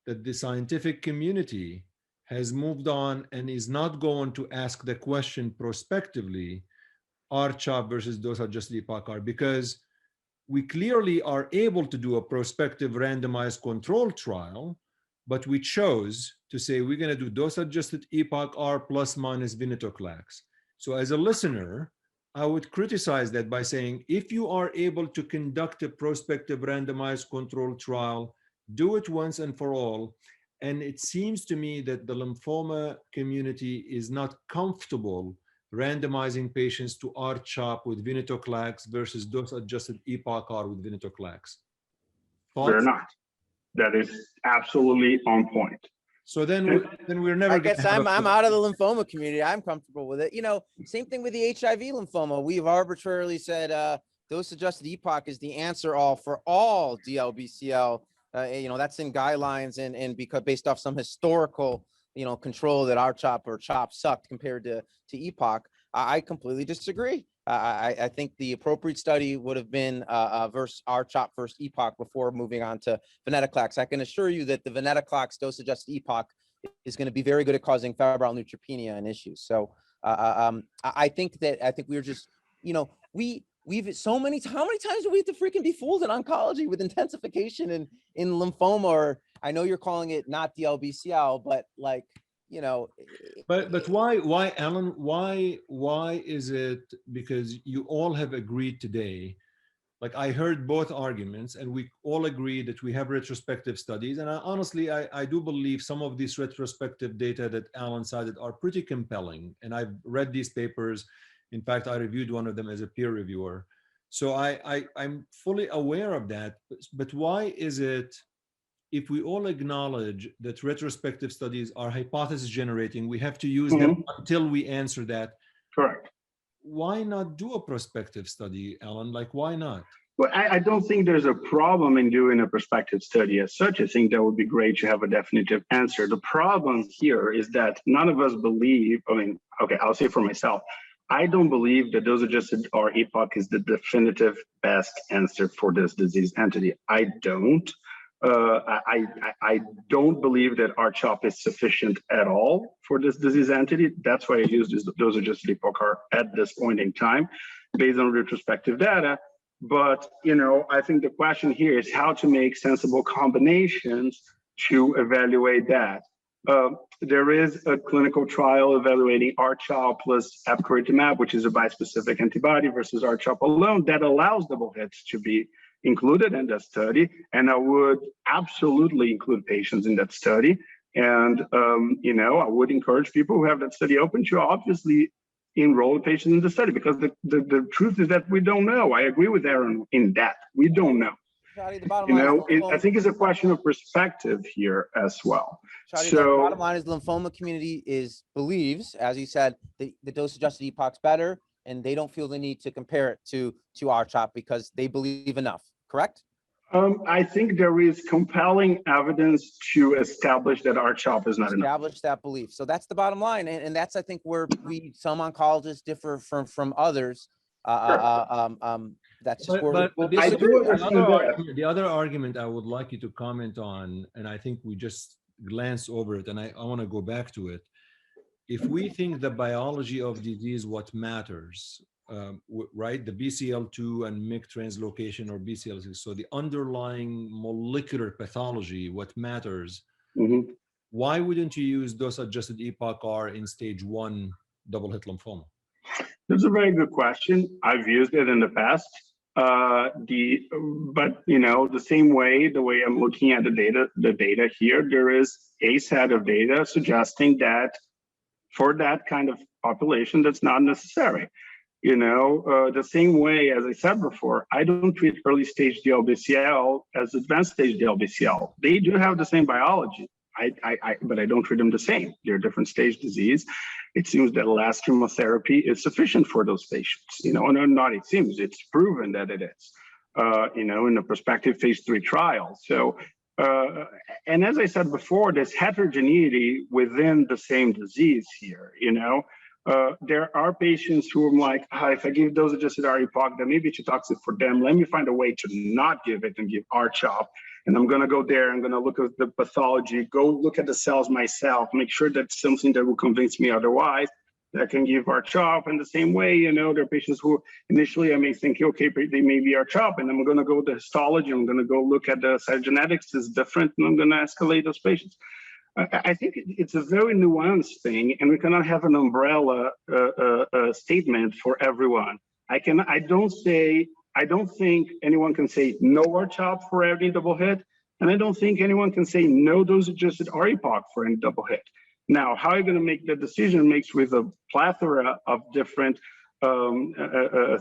that the scientific community has moved on and is not going to ask the question prospectively, R-CHOP versus dose-adjusted EPOCH-R, because we clearly are able to do a prospective randomized control trial, but we chose to say we're going to do dose-adjusted EPOCH-R plus minus venetoclax. So as a listener, I would criticize that by saying, if you are able to conduct a prospective randomized control trial, do it once and for all. And it seems to me that the lymphoma community is not comfortable randomizing patients to R-CHOP with venetoclax versus dose-adjusted EPOCH-R with venetoclax. They're not. That is absolutely on point. So then we're never. I guess I'm out of the lymphoma community. I'm comfortable with it. You know, same thing with the HIV lymphoma. We've arbitrarily said dose-adjusted EPOCH is the answer all for all DLBCL. You know, that's in guidelines and because based off some historical, you know, control that R-CHOP or CHOP sucked compared to EPOCH. I completely disagree. I think the appropriate study would have been versus R-CHOP versus EPOCH before moving on to venetoclax. I can assure you that the venetoclax dose-adjusted EPOCH is going to be very good at causing febrile neutropenia and issues. So I think we're just, you know, we've so many, how many times do we have to freaking be fooled in oncology with intensification in lymphoma? Or I know you're calling it not DLBCL, but like, you know. But why, Alan? Why is it? Because you all have agreed today. Like I heard both arguments, and we all agree that we have retrospective studies. And honestly, I do believe some of these retrospective data that Alan cited are pretty compelling. And I've read these papers. In fact, I reviewed one of them as a peer reviewer. So I'm fully aware of that. But why is it, if we all acknowledge that retrospective studies are hypothesis generating, we have to use them until we answer that? Correct. Why not do a prospective study, Alan? Like, why not? Well, I don't think there's a problem in doing a prospective study as such. I think that would be great to have a definitive answer. The problem here is that none of us believe, I mean, okay, I'll say for myself, I don't believe that dose-adjusted or EPOCH is the definitive best answer for this disease entity. I don't. I don't believe that R-CHOP is sufficient at all for this disease entity. That's why I used dose-adjusted EPOCH-R at this point in time, based on retrospective data. But, you know, I think the question here is how to make sensible combinations to evaluate that. There is a clinical trial evaluating R-CHOP plus epcoritamab, which is a bispecific antibody, versus R-CHOP alone, that allows double hits to be included in that study. And I would absolutely include patients in that study. And, you know, I would encourage people who have that study open to obviously enroll patients in the study, because the truth is that we don't know. I agree with Aaron in that. We don't know. Shadi, the bottom You line know, I think it's a question of perspective here as well. Shadi, So the bottom line is the lymphoma community believes, as you said, the dose-adjusted EPOCH's better, and they don't feel the need to compare it to R-CHOP because they believe enough, correct? I think there is compelling evidence to establish that R-CHOP is not enough. Establish that belief. So that's the bottom line. And that's, I think, where some oncologists differ from others. That's just where but the other argument I would like you to comment on, and I think we just glanced over it, and I want to go back to it. If we think the biology of disease what matters, right, the BCL2 and MYC translocation or BCL6, so the underlying molecular pathology what matters, why wouldn't you use dose-adjusted EPOCH-R in stage 1 double hit lymphoma? That's a very good question. I've used it in the past. But you know, the way I'm looking at the data here, there is a set of data suggesting that for that kind of population, that's not necessary. You know, the same way, as I said before, I don't treat early stage DLBCL as advanced stage DLBCL. They do have the same biology, but I don't treat them the same. They're different stage disease. It seems that last chemotherapy is sufficient for those patients. You know, and not it seems, it's proven that it is, you know, in a prospective phase 3 trial. So, and as I said before, there's heterogeneity within the same disease here, you know. There are patients who are like, if I give dose-adjusted EPOCH, then maybe it's toxic for them. Let me find a way to not give it and give R-CHOP. And I'm going to go there. I'm going to look at the pathology, go look at the cells myself, make sure that's something that will convince me otherwise. That can give R-CHOP. In the same way, you know, there are patients who initially I may think, okay, they may be R-CHOP, and I'm going to go to histology. I'm going to go look at the cytogenetics is different, and I'm going to escalate those patients. I think it's a very nuanced thing, and we cannot have an umbrella statement for everyone. I don't think anyone can say no R-CHOP for every double hit, and I don't think anyone can say no dose-adjusted EPOCH for any double hit. Now, how are you going to make the decision makes with a plethora of different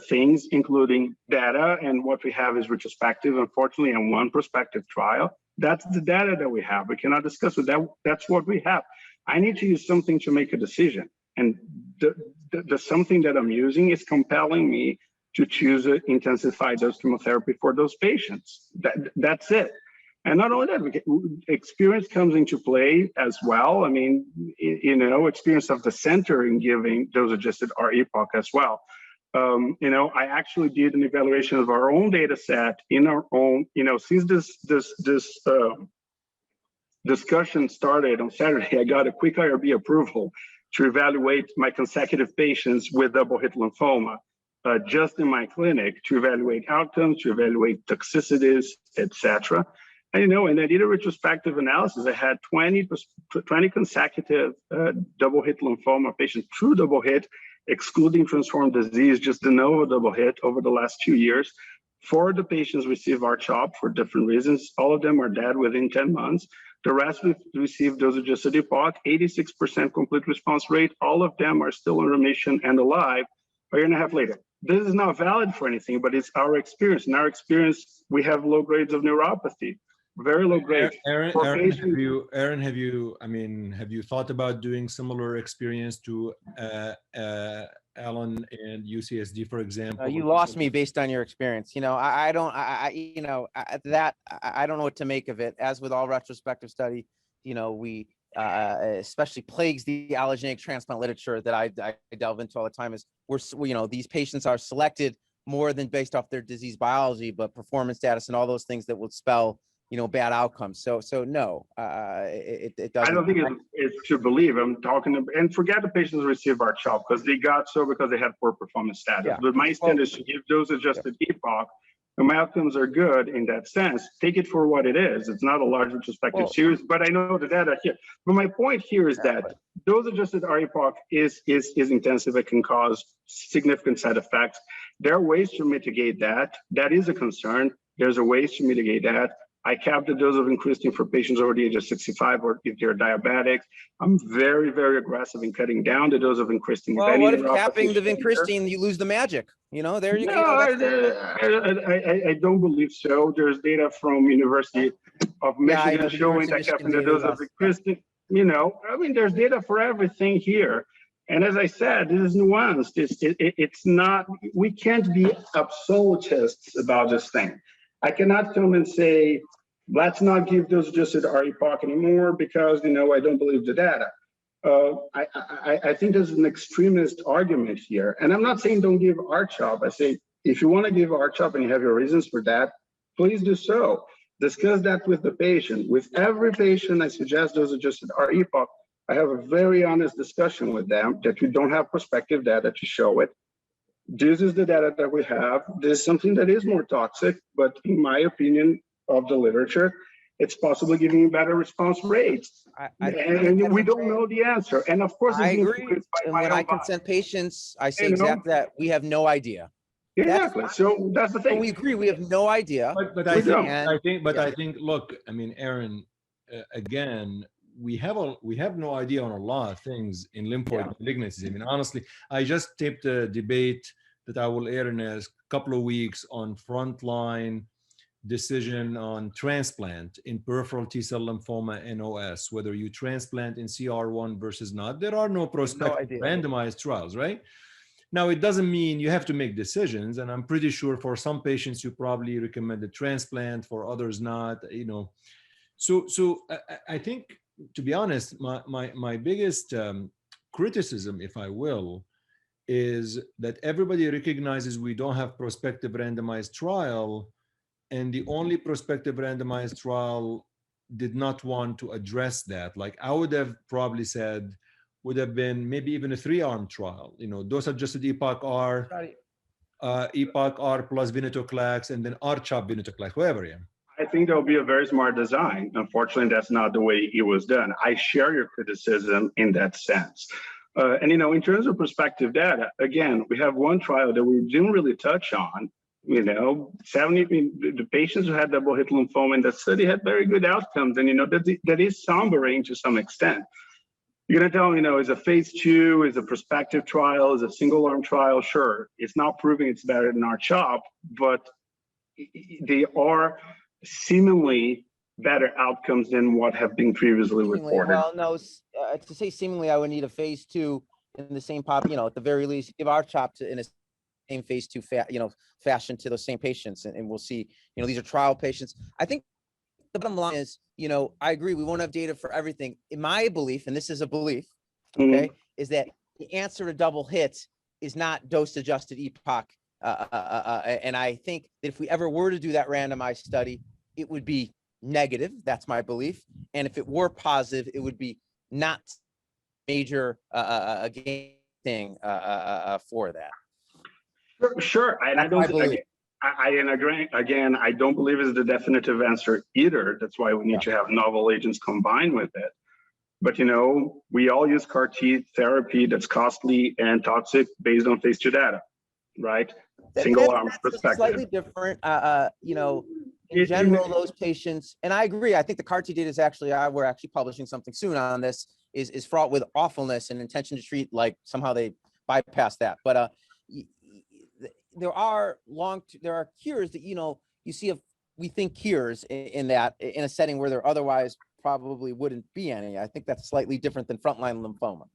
things, including data, and what we have is retrospective, unfortunately, and one prospective trial. That's the data that we have. We cannot discuss with that. That's what we have. I need to use something to make a decision. And the something that I'm using is compelling me to choose an intensified dose chemotherapy for those patients. That's it. And not only that, experience comes into play as well. I mean, you know, experience of the center in giving dose-adjusted EPOCH as well. I actually did an evaluation of our own data set in our own, since this discussion started on Saturday, I got a quick IRB approval to evaluate my consecutive patients with double hit lymphoma just in my clinic to evaluate outcomes, to evaluate toxicities, etc. And, and I did a retrospective analysis. I had 20 consecutive double hit lymphoma patients, true double hit, excluding transformed disease, just de novo double hit over the last 2 years. 4 of the patients receive R-CHOP for different reasons. All of them are dead within 10 months. The rest received dose-adjusted EPOCH, 86% complete response rate. All of them are still in remission and alive a year and a half later. This is not valid for anything, but it's our experience. In our experience, we have low grades of neuropathy, very low grades. Aaron, have you thought about doing similar experience to Alan and UCSD, for example? You lost me based on your experience. I don't know what to make of it. As with all retrospective study, we especially plagues the allogeneic transplant literature that I delve into all the time is these patients are selected more than based off their disease biology, but performance status and all those things that would spell bad outcomes. So no, it doesn't. I don't think it's to believe. I'm talking and forget the patients who receive R-CHOP because they got so because they had poor performance status. Yeah. But my stand is to give dose-adjusted EPOCH, and my outcomes are good in that sense. Take it for what it is. It's not a large retrospective series, but I know the data here. But my point here is that dose-adjusted R-EPOCH is intensive. It can cause significant side effects. There are ways to mitigate that. That is a concern. There's a ways to mitigate that. I capped the dose of increasing for patients over the age of 65 or if they're diabetics. I'm very, very aggressive in cutting down the dose of increasing. Well, what if capping the vincristine, you lose the magic? There you go. I don't believe so. There's data from University of Michigan showing that capping the dose of vincristine, there's data for everything here. And as I said, this is nuanced. It's not, we can't be absolutists about this thing. I cannot come and say, let's not give dose-adjusted R-EPOCH anymore because, I don't believe the data. I think there's an extremist argument here. And I'm not saying don't give R-CHOP. I say, if you want to give R-CHOP and you have your reasons for that, please do so. Discuss that with the patient. With every patient, I suggest dose-adjusted R-EPOCH. I have a very honest discussion with them that we don't have prospective data to show it. This is the data that we have. This is something that is more toxic, but in my opinion of the literature, it's possibly giving you better response rates. And we don't know the answer. And of course, I agree. And when I consent patients, I say exactly that. We have no idea. Exactly. So that's the thing. We agree. We have no idea. But I think, look, Aaron, again, we have no idea on a lot of things in lymphoid malignancies. Honestly, I just taped a debate that I will air in a couple of weeks on frontline decision on transplant in peripheral T-cell lymphoma NOS, whether you transplant in CR1 versus not. There are no prospective randomized trials, right? Now, it doesn't mean you have to make decisions, and I'm pretty sure for some patients you probably recommend a transplant, for others not, So I think, to be honest, my biggest criticism, if I will, is that everybody recognizes we don't have prospective randomized trial, and the only prospective randomized trial did not want to address that. Like I would have probably said, would have been maybe even a 3-arm trial, dose-adjusted EPOCH-R, EPOCH-R plus venetoclax, and then R-CHOP venetoclax, whoever. I think there'll be a very smart design. Unfortunately, that's not the way it was done. I share your criticism in that sense. And in terms of prospective data, again, we have one trial that we didn't really touch on. 70 the patients who had double hit lymphoma in that study had very good outcomes, and that is sombering to some extent. You're going to tell me, is a phase 2, is a prospective trial, is a single arm trial? Sure, it's not proving it's better than our CHOP, but they are seemingly better outcomes than what have been previously reported. Well, no, to say seemingly, I would need a phase 2 in the same at the very least, give our CHOP in a same phase 2 fashion to those same patients, and we'll see. These are trial patients. I think the bottom line is, I agree, we won't have data for everything. In my belief, and this is a belief, okay, is that the answer to double hit is not dose adjusted EPOCH. And I think that if we ever were to do that randomized study, it would be negative. That's my belief. And if it were positive, it would be not major gain thing for that. Sure. And I don't think and again, I don't believe is the definitive answer either. That's why we need to have novel agents combined with it. But we all use CAR T therapy that's costly and toxic based on phase 2 data, right? Single arm perspective. Slightly different. In general, those patients, and I agree. I think the CAR T data is actually, we're actually publishing something soon on this, is fraught with awfulness and intention to treat, like somehow they bypass that. But there are cures that you see we think cures in a setting where there otherwise probably wouldn't be any. I think that's slightly different than frontline lymphoma.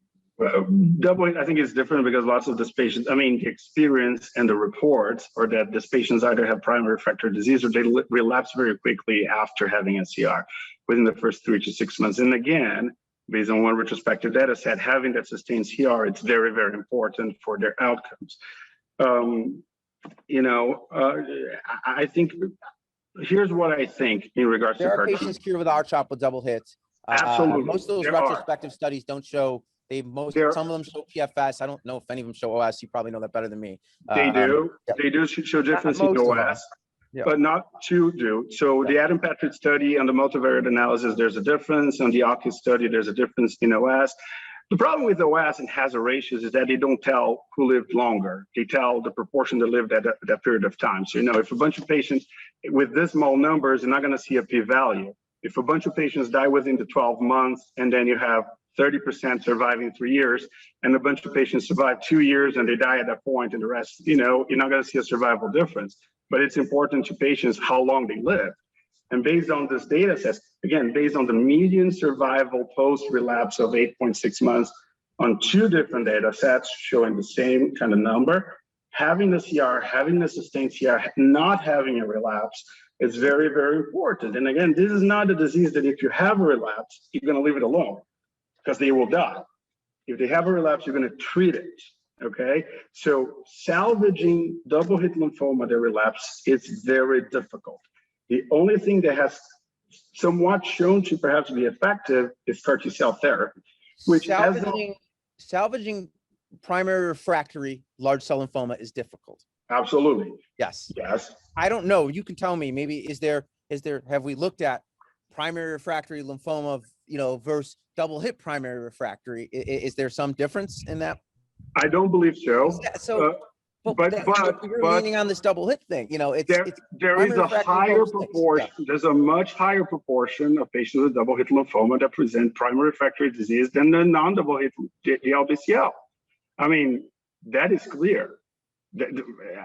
Double Hit, I think it's different because lots of these patients, the experience and the reports are that these patients either have primary refractory disease or they relapse very quickly after having a CR within the first 3 to 6 months. And again, based on one retrospective data set, having that sustained CR, it's very, very important for their outcomes. I think, here's what I think in regards to CAR T. There are patients cured with R-CHOP with double hits. Absolutely. Most of those retrospective studies don't show. Some of them show PFS. I don't know if any of them show OS. You probably know that better than me. They do. They do show difference in OS, but not two do. So the Adam Patrick study and the multivariate analysis, there's a difference. On the Oculus study, there's a difference in OS. The problem with OS and hazard ratios is that they don't tell who lived longer. They tell the proportion that lived at that period of time. So, if a bunch of patients with this small numbers, you're not going to see a p-value. If a bunch of patients die within the 12 months and then you have 30% surviving 3 years, and a bunch of patients survive 2 years and they die at that point, and the rest, you're not going to see a survival difference. But it's important to patients how long they live. And based on this data set, again, based on the median survival post-relapse of 8.6 months on 2 different data sets showing the same kind of number, having the CR, having the sustained CR, not having a relapse is very, very important. And again, this is not a disease that if you have a relapse, you're going to leave it alone, because they will die. If they have a relapse, you're going to treat it, okay? So salvaging double hit lymphoma, the relapse, it's very difficult. The only thing that has somewhat shown to perhaps be effective is CAR T-cell therapy, which salvaging primary refractory large cell lymphoma is difficult. Absolutely. Yes. Yes. I don't know. You can tell me, maybe, have we looked at primary refractory lymphoma, versus double hit primary refractory? Is there some difference in that? I don't believe so. But you're leaning on this double hit thing. There is a higher proportion. Yeah. There's a much higher proportion of patients with double hit lymphoma that present primary refractory disease than the non-double hit DLBCL. That is clear.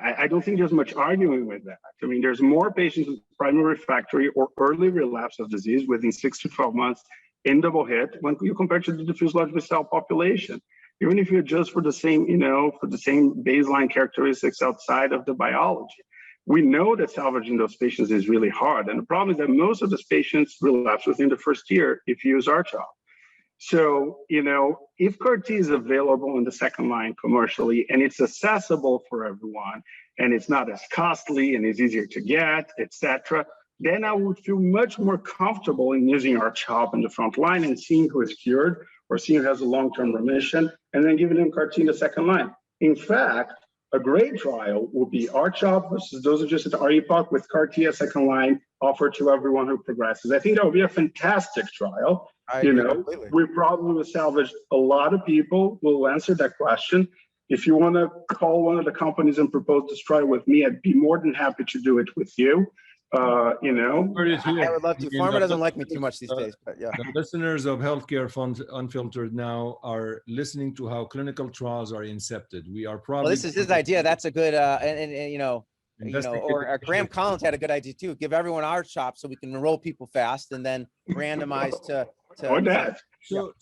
I don't think there's much arguing with that. There's more patients with primary refractory or early relapse of disease within 6 to 12 months in double hit when you compare to the diffuse large B-cell population. Even if you adjust for the same, for the same baseline characteristics outside of the biology. We know that salvaging those patients is really hard. And the problem is that most of those patients relapse within the first year if you use R-CHOP. So, if CAR T is available in the second line commercially and it's accessible for everyone and it's not as costly and it's easier to get, etc., then I would feel much more comfortable in using R-CHOP in the front line and seeing who is cured or seeing who has a long-term remission and then giving them CAR T in the second line. In fact, a great trial would be R-CHOP versus dose-adjusted R-EPOCH with CAR T as second line offered to everyone who progresses. I think that would be a fantastic trial. We probably will salvage a lot of people. We'll answer that question. If you want to call one of the companies and propose this trial with me, I'd be more than happy to do it with you. I would love to. Pharma doesn't like me too much these days, but yeah. The listeners of Healthcare Fund Unfiltered now are listening to how clinical trials are incepted. We are probably. Well, this is his idea. That's a good, or Graham Collins had a good idea too. Give everyone R-CHOP so we can enroll people fast and then randomize to. Or that. Look,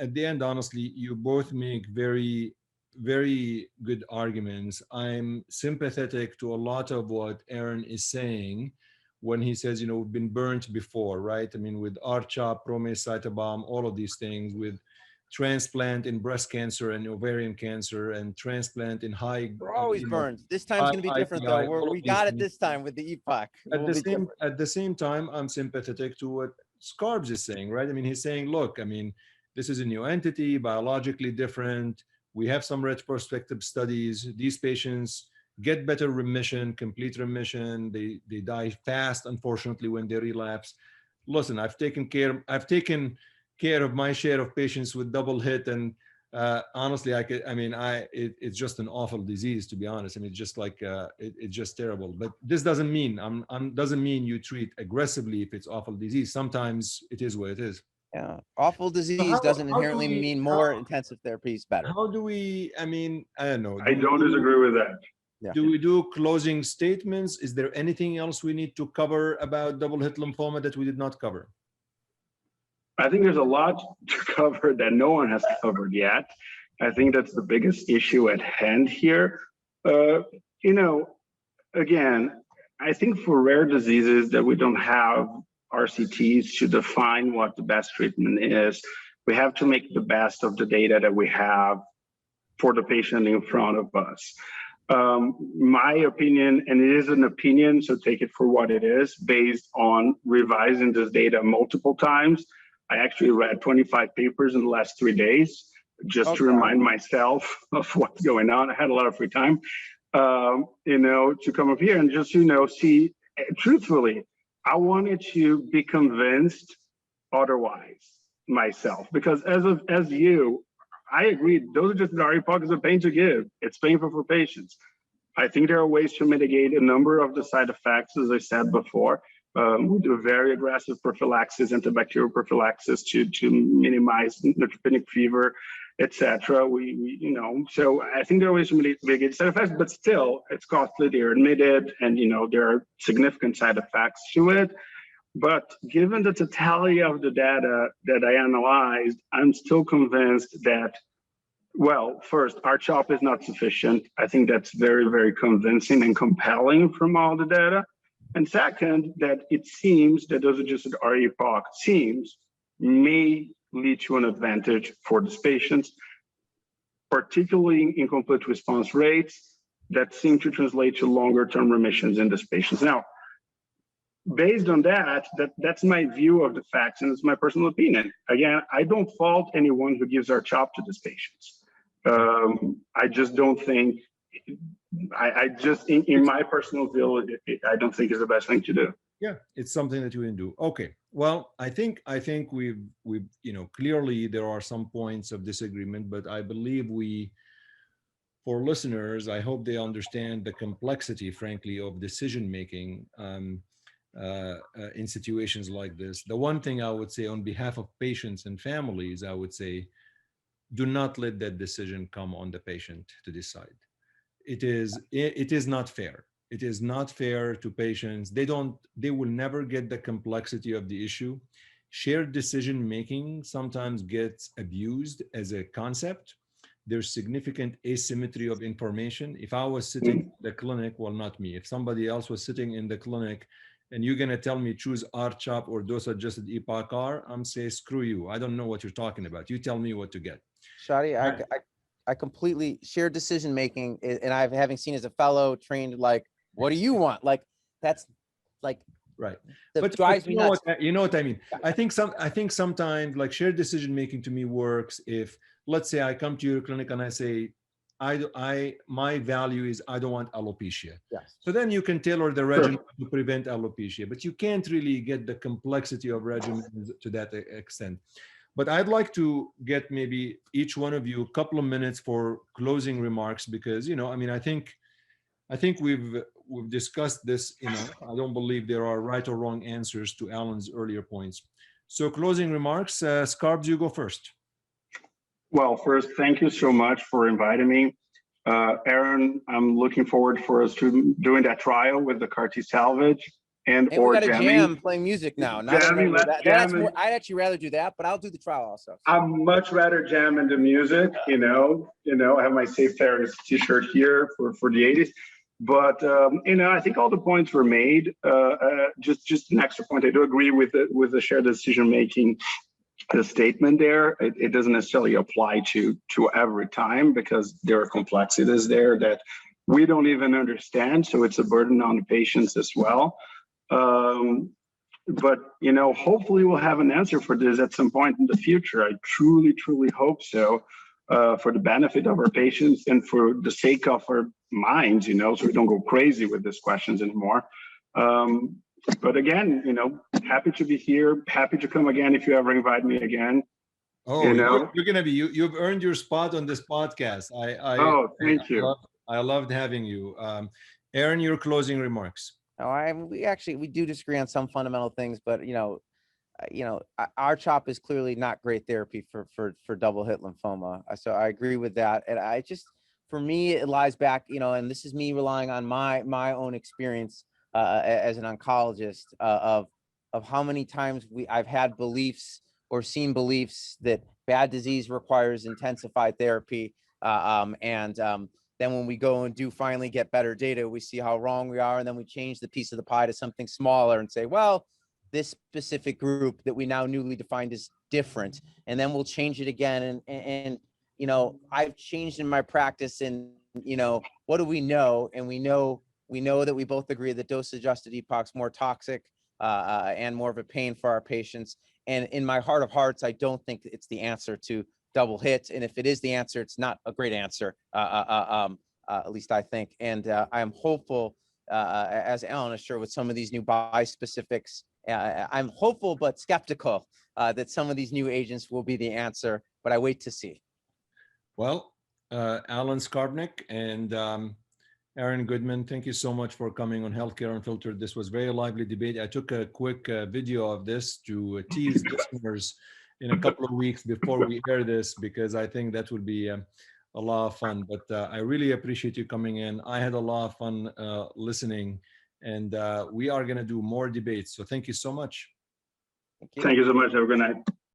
at the end, honestly, you both make very, very good arguments. I'm sympathetic to a lot of what Aaron is saying when he says, we've been burnt before, right? With R-CHOP, Promise, Cytobomb, all of these things with transplant in breast cancer and ovarian cancer and transplant in high. We're always burned. This time's going to be different, though. We got it this time with the EPOCH. At the same time, I'm sympathetic to what Skarbs is saying, right? I mean, he's saying, look, I mean, this is a new entity, biologically different. We have some retrospective studies. These patients get better remission, complete remission. They die fast, unfortunately, when they relapse. Listen, I've taken care of my share of patients with double hit, and honestly, it's just an awful disease, to be honest. I mean, just like it's just terrible. But this doesn't mean doesn't mean you treat aggressively if it's awful disease. Sometimes it is what it is. Yeah, awful disease doesn't inherently mean more intensive therapy is better. How do we? I mean, I don't know. I don't disagree with that. Yeah. Do we do closing statements? Is there anything else we need to cover about double hit lymphoma that we did not cover? I think there's a lot to cover that no one has covered yet. I think that's the biggest issue at hand here. Again, I think for rare diseases that we don't have RCTs to define what the best treatment is, we have to make the best of the data that we have for the patient in front of us. My opinion, and it is an opinion, so take it for what it is, based on revising this data multiple times. I actually read 25 papers in the last 3 days just to remind myself of what's going on. I had a lot of free time, to come up here and just, see, truthfully, I wanted to be convinced otherwise myself, because as you, I agree, dosage of RA-EPOCH is a pain to give. It's painful for patients. I think there are ways to mitigate a number of the side effects, as I said before. We do very aggressive prophylaxis, antibacterial prophylaxis to minimize neutropenic fever, etc. So I think there are ways to mitigate side effects, but still it's costly, they're admitted, and there are significant side effects to it. But given the totality of the data that I analyzed, I'm still convinced that, well, first, R-CHOP is not sufficient. I think that's very, very convincing and compelling from all the data. And second, that it seems that those adjusted RA-EPOCH may lead to an advantage for these patients, particularly in complete response rates that seem to translate to longer term remissions in these patients. Now, based on that's my view of the facts, and it's my personal opinion. Again, I don't fault anyone who gives R-CHOP to these patients. I just don't think, I just, in my personal view, I don't think it's the best thing to do. Yeah, it's something that you can do. Okay, well, I think we've clearly there are some points of disagreement, but I believe for listeners, I hope they understand the complexity, frankly, of decision making in situations like this. The one thing I would say on behalf of patients and families, I would say, do not let that decision come on the patient to decide. It is not fair. It is not fair to patients. They will never get the complexity of the issue. Shared decision making sometimes gets abused as a concept. There's significant asymmetry of information. If I was sitting in the clinic, well, not me, if somebody else was sitting in the clinic and you're gonna tell me choose R-CHOP or dose-adjusted EPOCH-R, I'm saying, screw you. I don't know what you're talking about. You tell me what to get. Shadi, I completely share decision making, and I've having seen as a fellow trained, like, what do you want? Like, that's like, right. But drives me nuts. You know what I mean? I think sometimes like shared decision making to me works if, let's say I come to your clinic and I say, my value is I don't want alopecia. Yes. So then you can tailor the regimen to prevent alopecia, but you can't really get the complexity of regimens to that extent. But I'd like to get maybe each one of you a couple of minutes for closing remarks, because I think we've discussed this. I don't believe there are right or wrong answers to Alan's earlier points. So closing remarks, Skarbs, you go first. Well, first, thank you so much for inviting me. Aaron, I'm looking forward for us to doing that trial with the CAR T salvage and we got a jam playing music now. I'd actually rather do that, but I'll do the trial also. I'd much rather jam into music, I have my Safe Therapist t-shirt here for the 80s. But I think all the points were made. Just an extra point, I do agree with the shared decision making the statement there, it doesn't necessarily apply to every time, because there are complexities there that we don't even understand. So it's a burden on the patients as well. But, you know, hopefully we'll have an answer for this at some point in the future. I truly, truly hope so, for the benefit of our patients and for the sake of our minds, you know, so we don't go crazy with these questions anymore. But again, you know, happy to be here. Happy to come again if you ever invite me again. Oh, you know? you're gonna be you've earned your spot on this podcast. Thank you. I loved having you. Aaron, your closing remarks. No, we do disagree on some fundamental things, but you know, R-CHOP is clearly not great therapy for double hit lymphoma. So I agree with that. And I just, for me, it lies back, you know, and this is me relying on my own experience as an oncologist of how many times I've had beliefs or seen beliefs that bad disease requires intensified therapy. Then when we go and do finally get better data, we see how wrong we are. And then we change the piece of the pie to something smaller and say, well, this specific group that we now newly defined is different. And then we'll change it again. And you know, I've changed in my practice, and, you know, what do we know? And we know that we both agree that dose adjusted EPOCH is more toxic and more of a pain for our patients. And in my heart of hearts, I don't think it's the answer to double hit. And if it is the answer, it's not a great answer, at least I think. And I'm hopeful, as Alan is sure, with some of these new bispecifics, I'm hopeful but skeptical that some of these new agents will be the answer, but I wait to see. Well, Alan Skarbnik and Aaron Goodman, thank you so much for coming on Healthcare Unfiltered. This was very lively debate. I took a quick video of this to tease listeners in a couple of weeks before we air this, because I think that would be a lot of fun. But I really appreciate you coming in. I had a lot of fun listening, and we are going to do more debates. So thank you so much. Thank you so much. Have a good night.